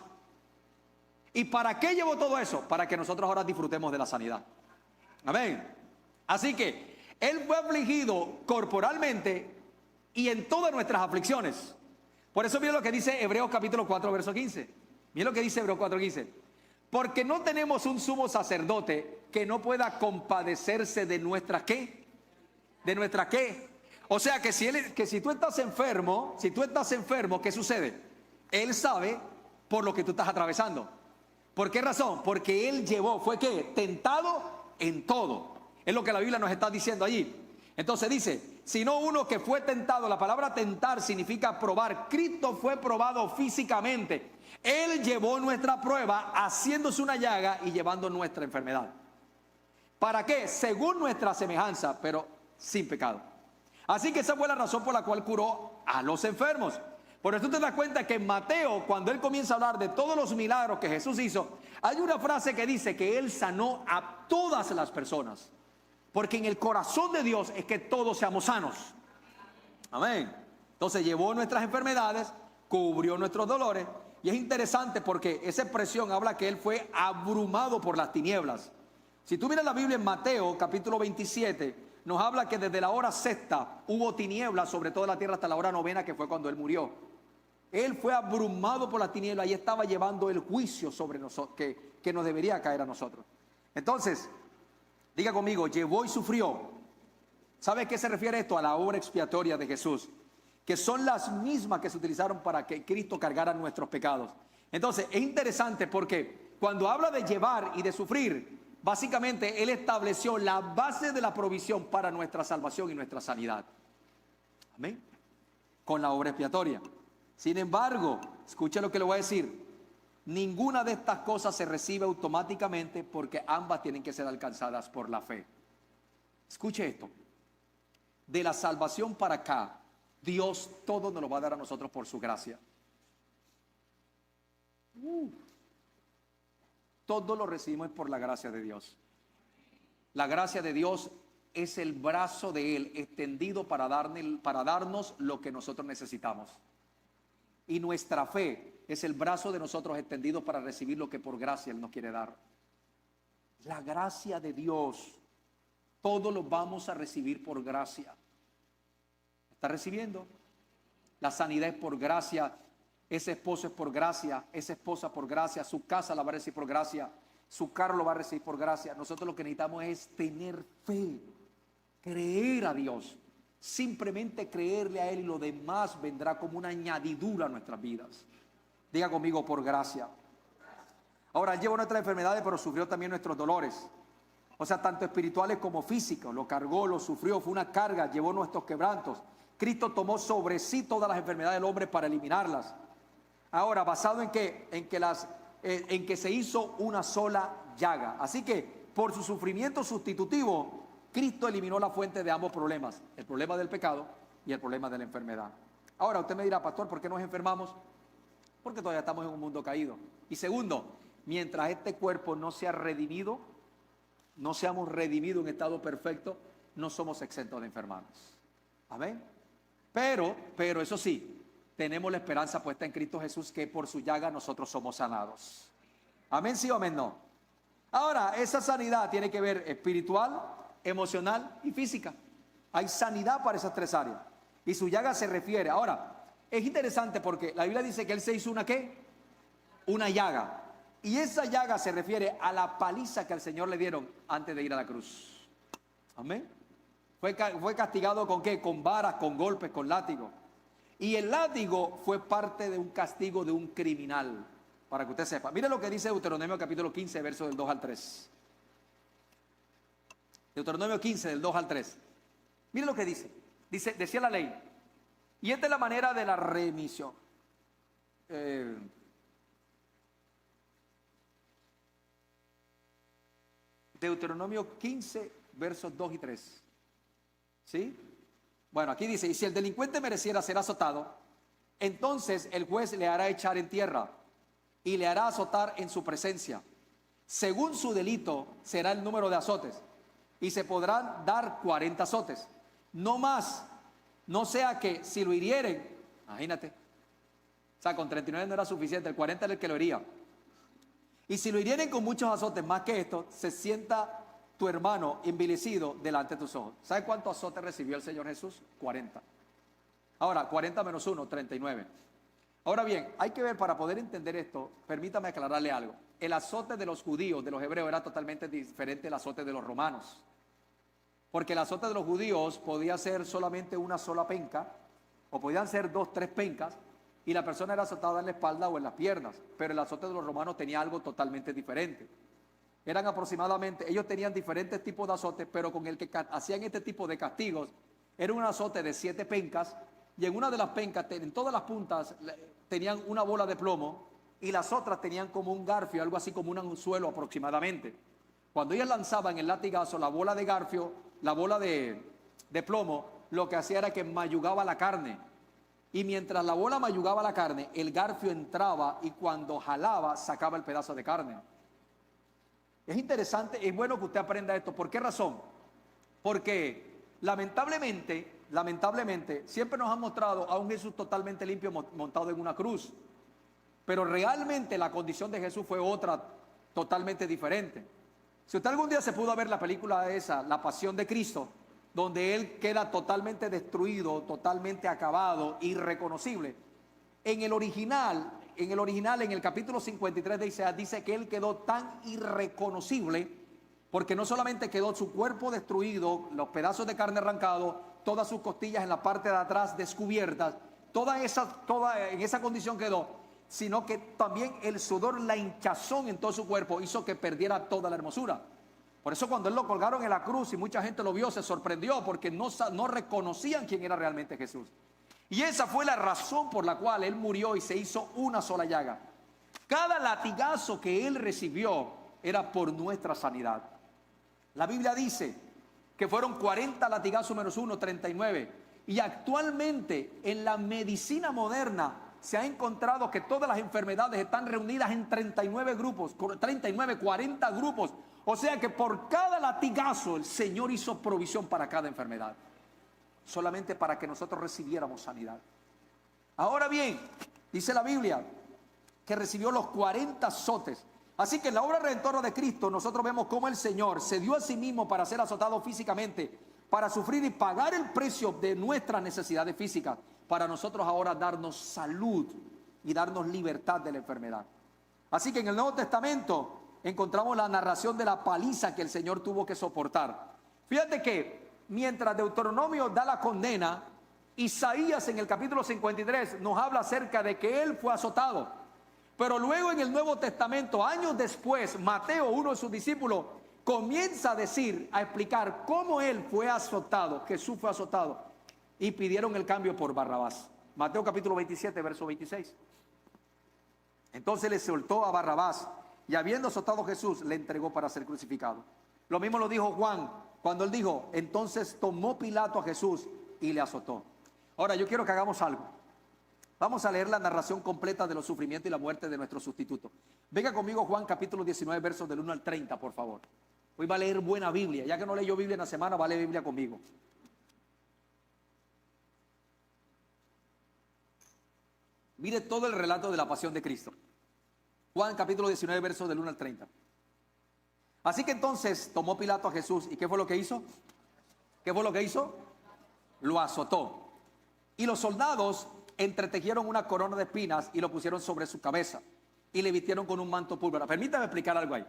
¿Y para qué llevó todo eso? Para que nosotros ahora disfrutemos de la sanidad. Amén. Así que él fue afligido corporalmente y en todas nuestras aflicciones. Por eso miren lo que dice Hebreos capítulo 4, verso 15. Miren lo que dice Hebreos 4, 15. Porque no tenemos un sumo sacerdote que no pueda compadecerse de nuestra ¿qué? ¿De nuestra qué? O sea que si tú estás enfermo, ¿qué sucede? Él sabe por lo que tú estás atravesando. ¿Por qué razón? Porque él llevó, ¿fue qué? Tentado en todo. Es lo que la Biblia nos está diciendo allí. Entonces dice, sino uno que fue tentado. La palabra tentar significa probar. Cristo fue probado físicamente. Él llevó nuestra prueba haciéndose una llaga y llevando nuestra enfermedad. ¿Para qué? Según nuestra semejanza, pero sin pecado. Así que esa fue la razón por la cual curó a los enfermos. Por eso tú te das cuenta que en Mateo, cuando él comienza a hablar de todos los milagros que Jesús hizo, hay una frase que dice que él sanó a todas las personas. Porque en el corazón de Dios es que todos seamos sanos. Amén. Entonces llevó nuestras enfermedades, cubrió nuestros dolores. Y es interesante porque esa expresión habla que él fue abrumado por las tinieblas. Si tú miras la Biblia en Mateo capítulo 27, nos habla que desde la hora sexta hubo tinieblas sobre toda la tierra hasta la hora novena, que fue cuando él murió. Él fue abrumado por las tinieblas y estaba llevando el juicio sobre nosotros, que nos debería caer a nosotros. Entonces, diga conmigo, llevó y sufrió. ¿Sabe a qué se refiere esto? A la obra expiatoria de Jesús, que son las mismas que se utilizaron para que Cristo cargara nuestros pecados. Entonces, es interesante porque cuando habla de llevar y de sufrir, básicamente Él estableció la base de la provisión para nuestra salvación y nuestra sanidad. Amén. Con la obra expiatoria. Sin embargo, escuche lo que le voy a decir. Ninguna de estas cosas se recibe automáticamente porque ambas tienen que ser alcanzadas por la fe. Escuche esto. De la salvación para acá, Dios todo nos lo va a dar a nosotros por su gracia. Todo lo recibimos por la gracia de Dios. La gracia de Dios es el brazo de Él extendido para darnos lo que nosotros necesitamos. Y nuestra fe es el brazo de nosotros extendido para recibir lo que por gracia Él nos quiere dar. La gracia de Dios, todo lo vamos a recibir por gracia. ¿Está recibiendo? La sanidad es por gracia. Ese esposo es por gracia, esa esposa por gracia, su casa la va a recibir por gracia, su carro lo va a recibir por gracia. Nosotros lo que necesitamos es tener fe, creer a Dios, simplemente creerle a Él y lo demás vendrá como una añadidura a nuestras vidas. Diga conmigo, por gracia. Ahora, Él llevó nuestras enfermedades, pero sufrió también nuestros dolores. O sea, tanto espirituales como físicos, lo cargó, lo sufrió, fue una carga, llevó nuestros quebrantos. Cristo tomó sobre sí todas las enfermedades del hombre para eliminarlas. Ahora, basado en que se hizo una sola llaga. Así que, por su sufrimiento sustitutivo, Cristo eliminó la fuente de ambos problemas. El problema del pecado y el problema de la enfermedad. Ahora, usted me dirá, pastor, ¿por qué nos enfermamos? Porque todavía estamos en un mundo caído. Y segundo, mientras este cuerpo no sea redimido, no seamos redimidos en estado perfecto, no somos exentos de enfermarnos. Amén. Pero eso sí, tenemos la esperanza puesta en Cristo Jesús, que por su llaga nosotros somos sanados. Amén, sí o amén, no. Ahora, esa sanidad tiene que ver espiritual, emocional y física. Hay sanidad para esas tres áreas. Y su llaga se refiere. Ahora, es interesante porque la Biblia dice que él se hizo una ¿qué? Una llaga. Y esa llaga se refiere a la paliza que al Señor le dieron antes de ir a la cruz. Amén. Fue castigado ¿con qué? Con varas, con golpes, con látigo. Y el látigo fue parte de un castigo de un criminal. Para que usted sepa. Mire lo que dice Deuteronomio capítulo 15, versos del 2 al 3. Deuteronomio 15, del 2 al 3. Mire lo que dice. Decía la ley. Y esta es la manera de la remisión. Deuteronomio 15, versos 2 y 3. ¿Sí? Bueno, aquí dice, y si el delincuente mereciera ser azotado, entonces el juez le hará echar en tierra y le hará azotar en su presencia. Según su delito será el número de azotes, y se podrán dar 40 azotes. No más, no sea que si lo hirieren, imagínate, o sea, con 39 no era suficiente, el 40 era el que lo hería. Y si lo hirieren con muchos azotes más que esto, se sienta tu hermano envilecido delante de tus ojos. ¿Sabe cuántos azotes recibió el Señor Jesús? 40. Ahora, 40 menos 1, 39. Ahora bien, hay que ver, para poder entender esto, permítame aclararle algo. El azote de los judíos, de los hebreos, era totalmente diferente del azote de los romanos. Porque el azote de los judíos podía ser solamente una sola penca, o podían ser 2, 3 pencas, y la persona era azotada en la espalda o en las piernas. Pero el azote de los romanos tenía algo totalmente diferente. Eran aproximadamente, ellos tenían diferentes tipos de azotes, pero con el que hacían este tipo de castigos, era un azote de 7 pencas, y en una de las pencas, en todas las puntas, tenían una bola de plomo, y las otras tenían como un garfio, algo así como un anzuelo aproximadamente. Cuando ellos lanzaban el latigazo, la bola de garfio, la bola de plomo, lo que hacía era que mayugaba la carne. Y mientras la bola mayugaba la carne, el garfio entraba y cuando jalaba, sacaba el pedazo de carne. Es interesante, es bueno que usted aprenda esto. ¿Por qué razón? Porque lamentablemente, siempre nos han mostrado a un Jesús totalmente limpio montado en una cruz. Pero realmente la condición de Jesús fue otra, totalmente diferente. Si usted algún día se pudo ver la película esa, La Pasión de Cristo, donde Él queda totalmente destruido, totalmente acabado, irreconocible. En el original, en el capítulo 53 de Isaías, dice que Él quedó tan irreconocible, porque no solamente quedó su cuerpo destruido, los pedazos de carne arrancados, todas sus costillas en la parte de atrás descubiertas, toda en esa condición quedó, sino que también el sudor, la hinchazón en todo su cuerpo hizo que perdiera toda la hermosura. Por eso cuando Él lo colgaron en la cruz y mucha gente lo vio, se sorprendió porque no reconocían quién era realmente Jesús. Y esa fue la razón por la cual Él murió y se hizo una sola llaga. Cada latigazo que Él recibió era por nuestra sanidad. La Biblia dice que fueron 40 latigazos menos 1, 39. Y actualmente en la medicina moderna se ha encontrado que todas las enfermedades están reunidas en 39 grupos, 39, 40 grupos. O sea que por cada latigazo el Señor hizo provisión para cada enfermedad. Solamente para que nosotros recibiéramos sanidad. Ahora bien, dice la Biblia que recibió los 40 azotes. Así que en la obra redentora de Cristo nosotros vemos cómo el Señor se dio a sí mismo para ser azotado físicamente, para sufrir y pagar el precio de nuestras necesidades físicas, para nosotros ahora darnos salud y darnos libertad de la enfermedad. Así que en el Nuevo Testamento encontramos la narración de la paliza que el Señor tuvo que soportar. Fíjate que mientras Deuteronomio da la condena, Isaías en el capítulo 53 nos habla acerca de que Él fue azotado. Pero luego en el Nuevo Testamento, años después, Mateo, uno de sus discípulos, comienza a explicar cómo Él fue azotado, Jesús fue azotado. Y pidieron el cambio por Barrabás. Mateo capítulo 27, verso 26. Entonces le soltó a Barrabás y habiendo azotado a Jesús, le entregó para ser crucificado. Lo mismo lo dijo Juan cuando él dijo, entonces tomó Pilato a Jesús y le azotó. Ahora yo quiero que hagamos algo. Vamos a leer la narración completa de los sufrimientos y la muerte de nuestro sustituto. Venga conmigo Juan capítulo 19, versos del 1 al 30, por favor. Hoy va a leer buena Biblia. Ya que no leyó Biblia en la semana, va a leer Biblia conmigo. Mire todo el relato de la pasión de Cristo. Juan capítulo 19, versos del 1 al 30. Así que entonces tomó Pilato a Jesús. ¿Y qué fue lo que hizo? ¿Qué fue lo que hizo? lo azotó. Y los soldados entretejieron una corona de espinas y lo pusieron sobre su cabeza y le vistieron con un manto púrpura. Permítame explicar algo ahí.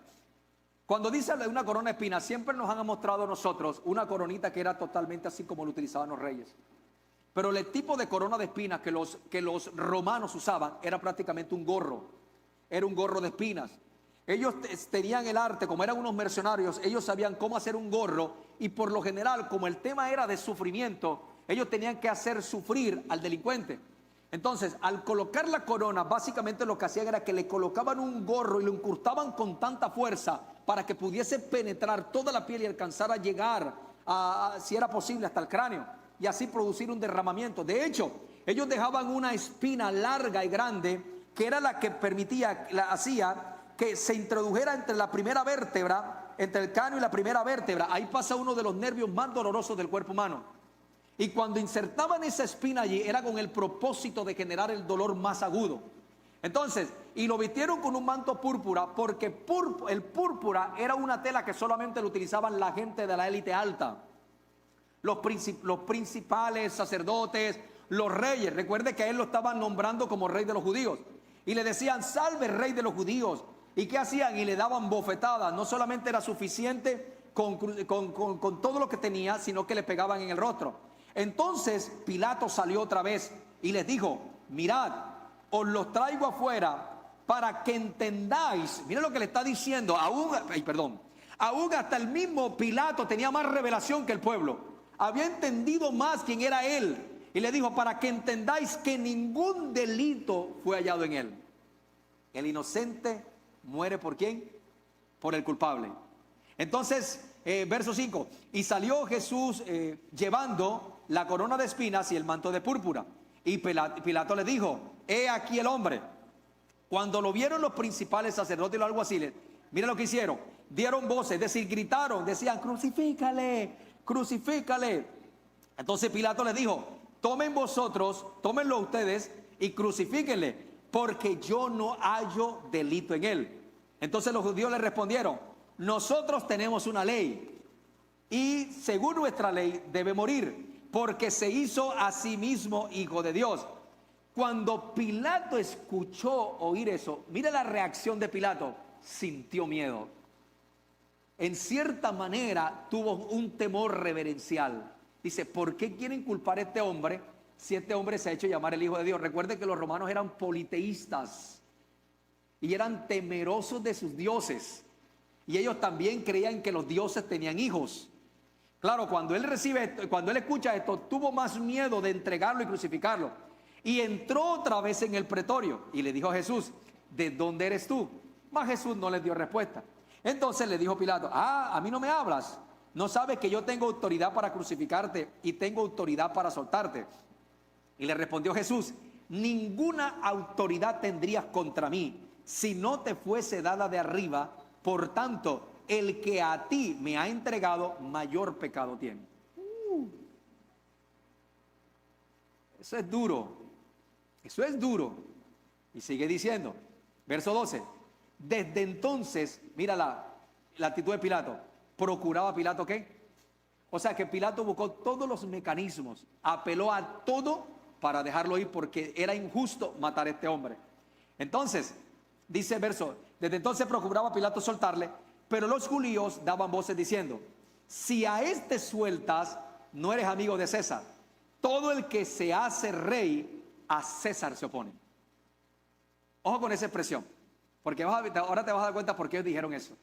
Cuando dice de una corona de espinas, siempre nos han mostrado a nosotros una coronita que era totalmente así como lo utilizaban los reyes. Pero el tipo de corona de espinas que los romanos usaban era prácticamente un gorro. Era un gorro de espinas. Ellos tenían el arte, como eran unos mercenarios, ellos sabían cómo hacer un gorro y por lo general, como el tema era de sufrimiento, ellos tenían que hacer sufrir al delincuente. Entonces, al colocar la corona, básicamente lo que hacían era que le colocaban un gorro y lo incrustaban con tanta fuerza para que pudiese penetrar toda la piel y alcanzar a llegar, si era posible, hasta el cráneo y así producir un derramamiento. De hecho, ellos dejaban una espina larga y grande que era la que hacía que se introdujera entre la primera vértebra, entre el cráneo y la primera vértebra. Ahí pasa uno de los nervios más dolorosos del cuerpo humano. Y cuando insertaban esa espina allí, era con el propósito de generar el dolor más agudo. Entonces, y lo vistieron con un manto púrpura, porque el púrpura era una tela que solamente lo utilizaban la gente de la élite alta. Los principales sacerdotes, los reyes. Recuerde que a él lo estaban nombrando como rey de los judíos. Y le decían, salve rey de los judíos. ¿Y qué hacían? Y le daban bofetadas. No solamente era suficiente con todo lo que tenía, sino que le pegaban en el rostro. Entonces Pilato salió otra vez y les dijo, mirad, os los traigo afuera para que entendáis. Miren lo que le está diciendo. Aún hasta el mismo Pilato tenía más revelación que el pueblo. Había entendido más quién era él. Y le dijo, para que entendáis que ningún delito fue hallado en él. El inocente muere ¿por quién? Por el culpable. Entonces, verso 5. Y salió Jesús llevando la corona de espinas y el manto de púrpura. Y Pilato le dijo, he aquí el hombre. Cuando lo vieron los principales sacerdotes y los alguaciles, mira lo que hicieron. Dieron voces, es decir, gritaron, decían, crucifícale, crucifícale. Entonces Pilato les dijo, tómenlo ustedes y crucifíquenle, porque yo no hallo delito en él. Entonces los judíos le respondieron, nosotros tenemos una ley y según nuestra ley debe morir, porque se hizo a sí mismo hijo de Dios. Cuando Pilato escuchó oír eso, mira la reacción de Pilato, sintió miedo. En cierta manera tuvo un temor reverencial. Dice, ¿por qué quieren culpar a este hombre si este hombre se ha hecho llamar el Hijo de Dios? Recuerde que los romanos eran politeístas y eran temerosos de sus dioses. Y ellos también creían que los dioses tenían hijos. Claro, cuando él escucha esto, tuvo más miedo de entregarlo y crucificarlo. Y entró otra vez en el pretorio y le dijo a Jesús, ¿de dónde eres tú? Mas Jesús no le dio respuesta. Entonces le dijo Pilato, a mí no me hablas. ¿No sabes que yo tengo autoridad para crucificarte y tengo autoridad para soltarte? Y le respondió Jesús, ninguna autoridad tendrías contra mí si no te fuese dada de arriba. Por tanto, el que a ti me ha entregado, mayor pecado tiene. Eso es duro. Eso es duro. Y sigue diciendo, verso 12. Desde entonces, mira la actitud de Pilato. ¿Procuraba Pilato qué? O sea que Pilato buscó todos los mecanismos, apeló a todo para dejarlo ir porque era injusto matar a este hombre. Entonces, dice el verso, desde entonces procuraba Pilato soltarle, pero los judíos daban voces diciendo, si a este sueltas, no eres amigo de César. Todo el que se hace rey, a César se opone. Ojo con esa expresión, porque ahora te vas a dar cuenta por qué ellos dijeron eso.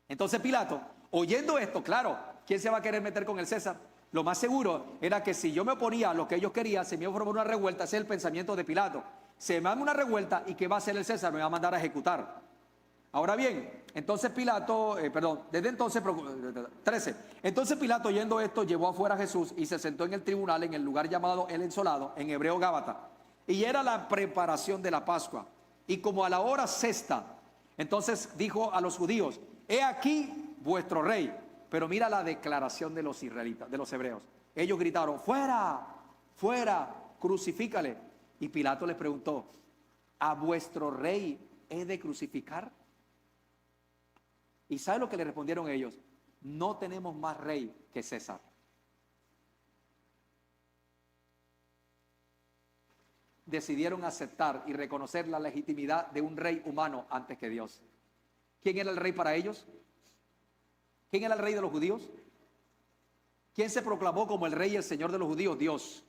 Entonces Pilato, oyendo esto, claro, ¿quién se va a querer meter con el César? Lo más seguro era que si yo me oponía a lo que ellos querían, se me iba a formar una revuelta. Ese es el pensamiento de Pilato. Se me hace una revuelta y ¿qué va a hacer el César? Me va a mandar a ejecutar. Ahora bien, entonces Pilato, desde entonces, 13. Entonces Pilato, oyendo esto, llevó afuera a Jesús y se sentó en el tribunal en el lugar llamado El Ensolado, en hebreo Gábata. Y era la preparación de la Pascua. Y como a la hora sexta, entonces dijo a los judíos, he aquí vuestro rey. Pero mira la declaración de los israelitas, de los hebreos. Ellos gritaron, fuera, fuera, crucifícale. Y Pilato les preguntó, ¿a vuestro rey he de crucificar? ¿Y sabe lo que le respondieron ellos? No tenemos más rey que César. decidieron aceptar y reconocer la legitimidad de un rey humano antes que Dios. ¿Quién era el rey para ellos? ¿Quién era el rey de los judíos? ¿Quién se proclamó como el rey y el señor de los judíos? Dios.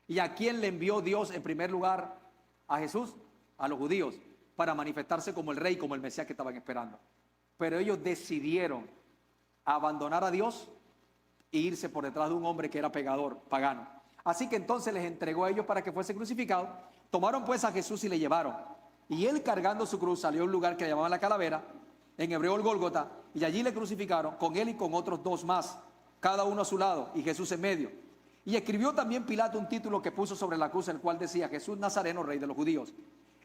¿Y a quién le envió Dios en primer lugar a Jesús? A los judíos, para manifestarse como el rey, como el Mesías que estaban esperando. Pero ellos decidieron abandonar a Dios e irse por detrás de un hombre que era pecador, pagano. Así que entonces les entregó a ellos para que fuese crucificado. Tomaron pues a Jesús y le llevaron. Y él, cargando su cruz, salió a un lugar que llamaban la Calavera, en hebreo el Gólgota, y allí le crucificaron con él y con otros dos más, cada uno a su lado, y Jesús en medio. Y escribió también Pilato un título que puso sobre la cruz, el cual decía: Jesús Nazareno, rey de los judíos.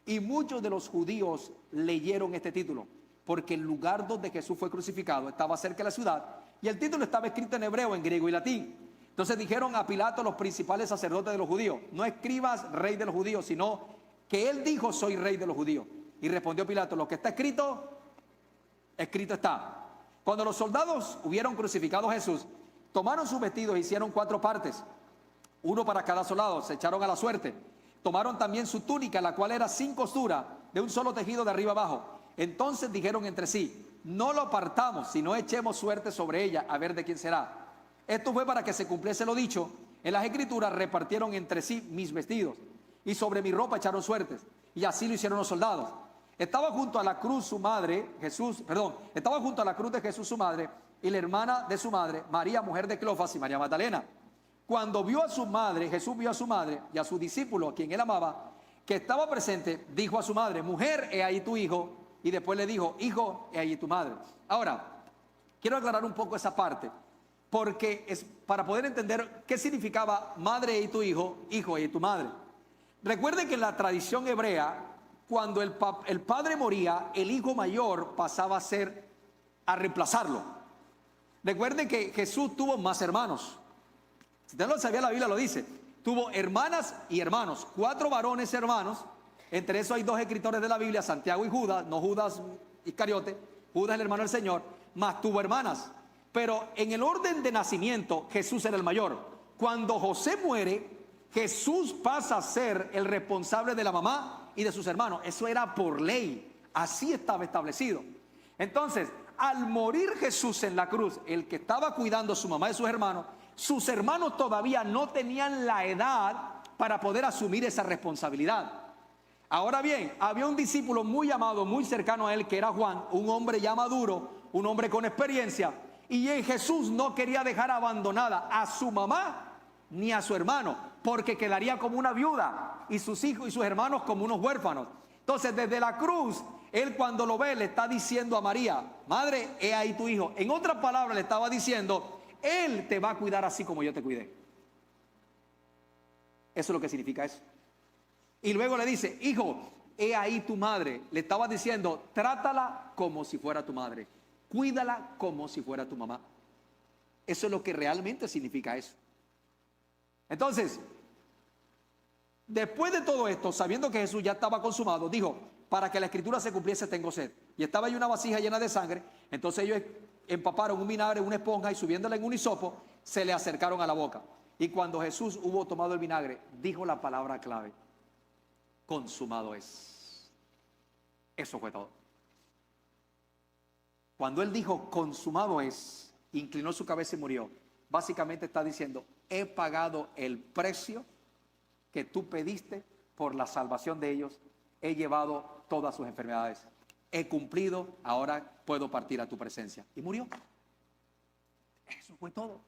Y muchos de los judíos leyeron este título, porque el lugar donde Jesús fue crucificado estaba cerca de la ciudad, y el título estaba escrito en hebreo, en griego y latín. Entonces dijeron a Pilato los principales sacerdotes de los judíos: no escribas rey de los judíos, sino que él dijo: soy rey de los judíos. Y respondió Pilato: lo que está escrito, escrito está. Cuando los soldados hubieron crucificado a Jesús, tomaron sus vestidos e hicieron 4 partes, uno para cada soldado, se echaron a la suerte. Tomaron también su túnica, la cual era sin costura, de un solo tejido de arriba abajo. Entonces dijeron entre sí: no lo partamos, sino echemos suerte sobre ella, a ver de quién será. Esto fue para que se cumpliese lo dicho. En las escrituras: repartieron entre sí mis vestidos, y sobre mi ropa echaron suertes. Y así lo hicieron los soldados. Estaba junto a la cruz su madre, estaba junto a la cruz de Jesús su madre, y la hermana de su madre, María, mujer de Cleofas, y María Magdalena. Cuando vio a su madre, Jesús vio a su madre y a su discípulo, a quien él amaba, que estaba presente, dijo a su madre: mujer, he ahí tu hijo. Y después le dijo: hijo, he ahí tu madre. Ahora, quiero aclarar un poco esa parte, porque es para poder entender qué significaba madre, he ahí tu hijo, hijo, he ahí tu madre. Recuerden que en la tradición hebrea, cuando el padre moría, el hijo mayor pasaba a reemplazarlo. Recuerden que Jesús tuvo más hermanos. Si usted no lo sabía, la Biblia lo dice. Tuvo hermanas y hermanos, 4 varones hermanos. Entre esos hay 2 escritores de la Biblia, Santiago y Judas, no Judas Iscariote, Judas el hermano del Señor, más tuvo hermanas. Pero en el orden de nacimiento, Jesús era el mayor. Cuando José muere, Jesús pasa a ser el responsable de la mamá y de sus hermanos. Eso era por ley, así estaba establecido. Entonces, al morir Jesús en la cruz, el que estaba cuidando a su mamá y sus hermanos todavía no tenían la edad para poder asumir esa responsabilidad. Ahora bien, había un discípulo muy amado, muy cercano a él, que era Juan, un hombre ya maduro, un hombre con experiencia, y Jesús no quería dejar abandonada a su mamá ni a su hermano, porque quedaría como una viuda, y sus hijos y sus hermanos como unos huérfanos. Entonces, desde la cruz, él cuando lo ve le está diciendo a María: madre, he ahí tu hijo. En otras palabras, le estaba diciendo: él te va a cuidar así como yo te cuidé. Eso es lo que significa eso. Y luego le dice: hijo, he ahí tu madre. Le estaba diciendo: trátala como si fuera tu madre, cuídala como si fuera tu mamá. Eso es lo que realmente significa eso. Entonces, después de todo esto, sabiendo que Jesús ya estaba consumado, dijo: para que la escritura se cumpliese, tengo sed. Y estaba ahí una vasija llena de sangre. Entonces ellos empaparon un vinagre en una esponja y subiéndola en un hisopo, se le acercaron a la boca. Y cuando Jesús hubo tomado el vinagre, dijo la palabra clave: consumado es. Eso fue todo. Cuando él dijo consumado es, inclinó su cabeza y murió. Básicamente está diciendo: he pagado el precio que tú pediste por la salvación de ellos. He llevado todas sus enfermedades. He cumplido, ahora puedo partir a tu presencia. Y murió. Eso fue todo.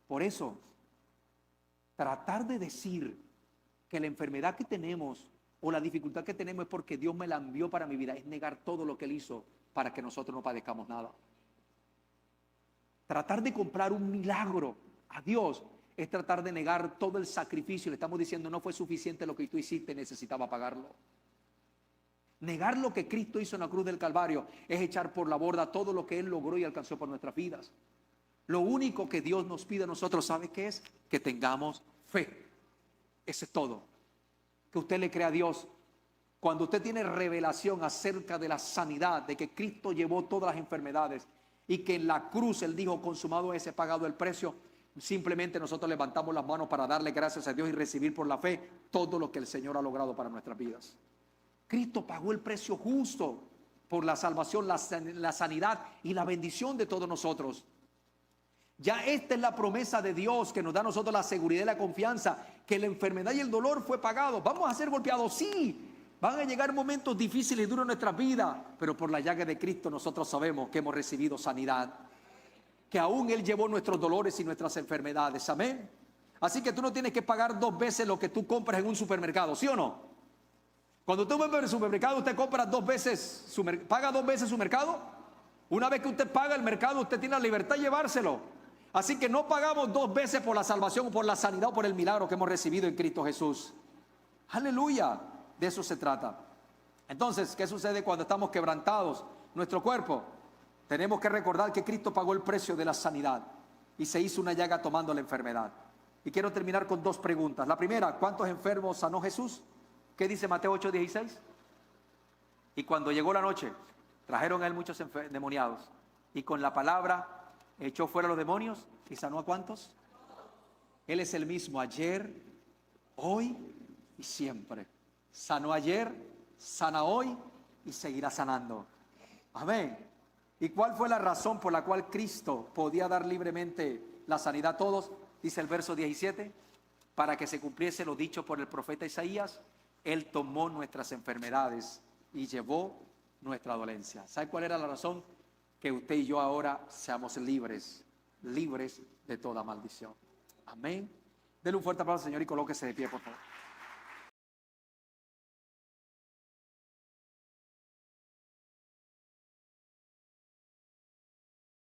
Por eso, tratar de decir que la enfermedad que tenemos o la dificultad que tenemos es porque Dios me la envió para mi vida, es negar todo lo que Él hizo para que nosotros no padezcamos nada. Tratar de comprar un milagro a Dios es tratar de negar todo el sacrificio. Le estamos diciendo: no fue suficiente lo que tú hiciste, necesitaba pagarlo. Negar lo que Cristo hizo en la cruz del Calvario es echar por la borda todo lo que Él logró y alcanzó por nuestras vidas. Lo único que Dios nos pide a nosotros, ¿sabe qué es? Que tengamos fe. Eso es todo. Que usted le crea a Dios. Cuando usted tiene revelación acerca de la sanidad, de que Cristo llevó todas las enfermedades y que en la cruz Él dijo: consumado es, he pagado el precio. Simplemente nosotros levantamos las manos para darle gracias a Dios y recibir por la fe todo lo que el Señor ha logrado para nuestras vidas. Cristo pagó el precio justo por la salvación, la sanidad y la bendición de todos nosotros. Ya esta es la promesa de Dios que nos da a nosotros la seguridad y la confianza, que la enfermedad y el dolor fue pagado. Vamos a ser golpeados, sí. Van a llegar momentos difíciles y duros en nuestra vida, pero por la llaga de Cristo nosotros sabemos que hemos recibido sanidad, que aún Él llevó nuestros dolores y nuestras enfermedades. Amén. Así que tú no tienes que pagar 2 veces lo que tú compras en un supermercado, ¿sí o no? Cuando tú vas al supermercado, usted compra 2 veces, paga 2 veces su mercado. Una vez que usted paga el mercado, usted tiene la libertad de llevárselo. Así que no pagamos 2 veces por la salvación, por la sanidad o por el milagro que hemos recibido en Cristo Jesús. Aleluya, de eso se trata. Entonces, ¿qué sucede cuando estamos quebrantados nuestro cuerpo? Tenemos que recordar que Cristo pagó el precio de la sanidad y se hizo una llaga tomando la enfermedad. Y quiero terminar con 2 preguntas. La primera, ¿cuántos enfermos sanó Jesús? ¿Qué dice Mateo 8:16? Y cuando llegó la noche, trajeron a él muchos endemoniados, y con la palabra echó fuera a los demonios y sanó a ¿cuántos? Él es el mismo ayer, hoy y siempre. Sanó ayer, sana hoy y seguirá sanando. Amén. ¿Y cuál fue la razón por la cual Cristo podía dar libremente la sanidad a todos? Dice el verso 17, para que se cumpliese lo dicho por el profeta Isaías, Él tomó nuestras enfermedades y llevó nuestra dolencia. ¿Sabe cuál era la razón? Que usted y yo ahora seamos libres, libres de toda maldición. Amén. Denle un fuerte aplauso, Señor, y colóquese de pie, por favor.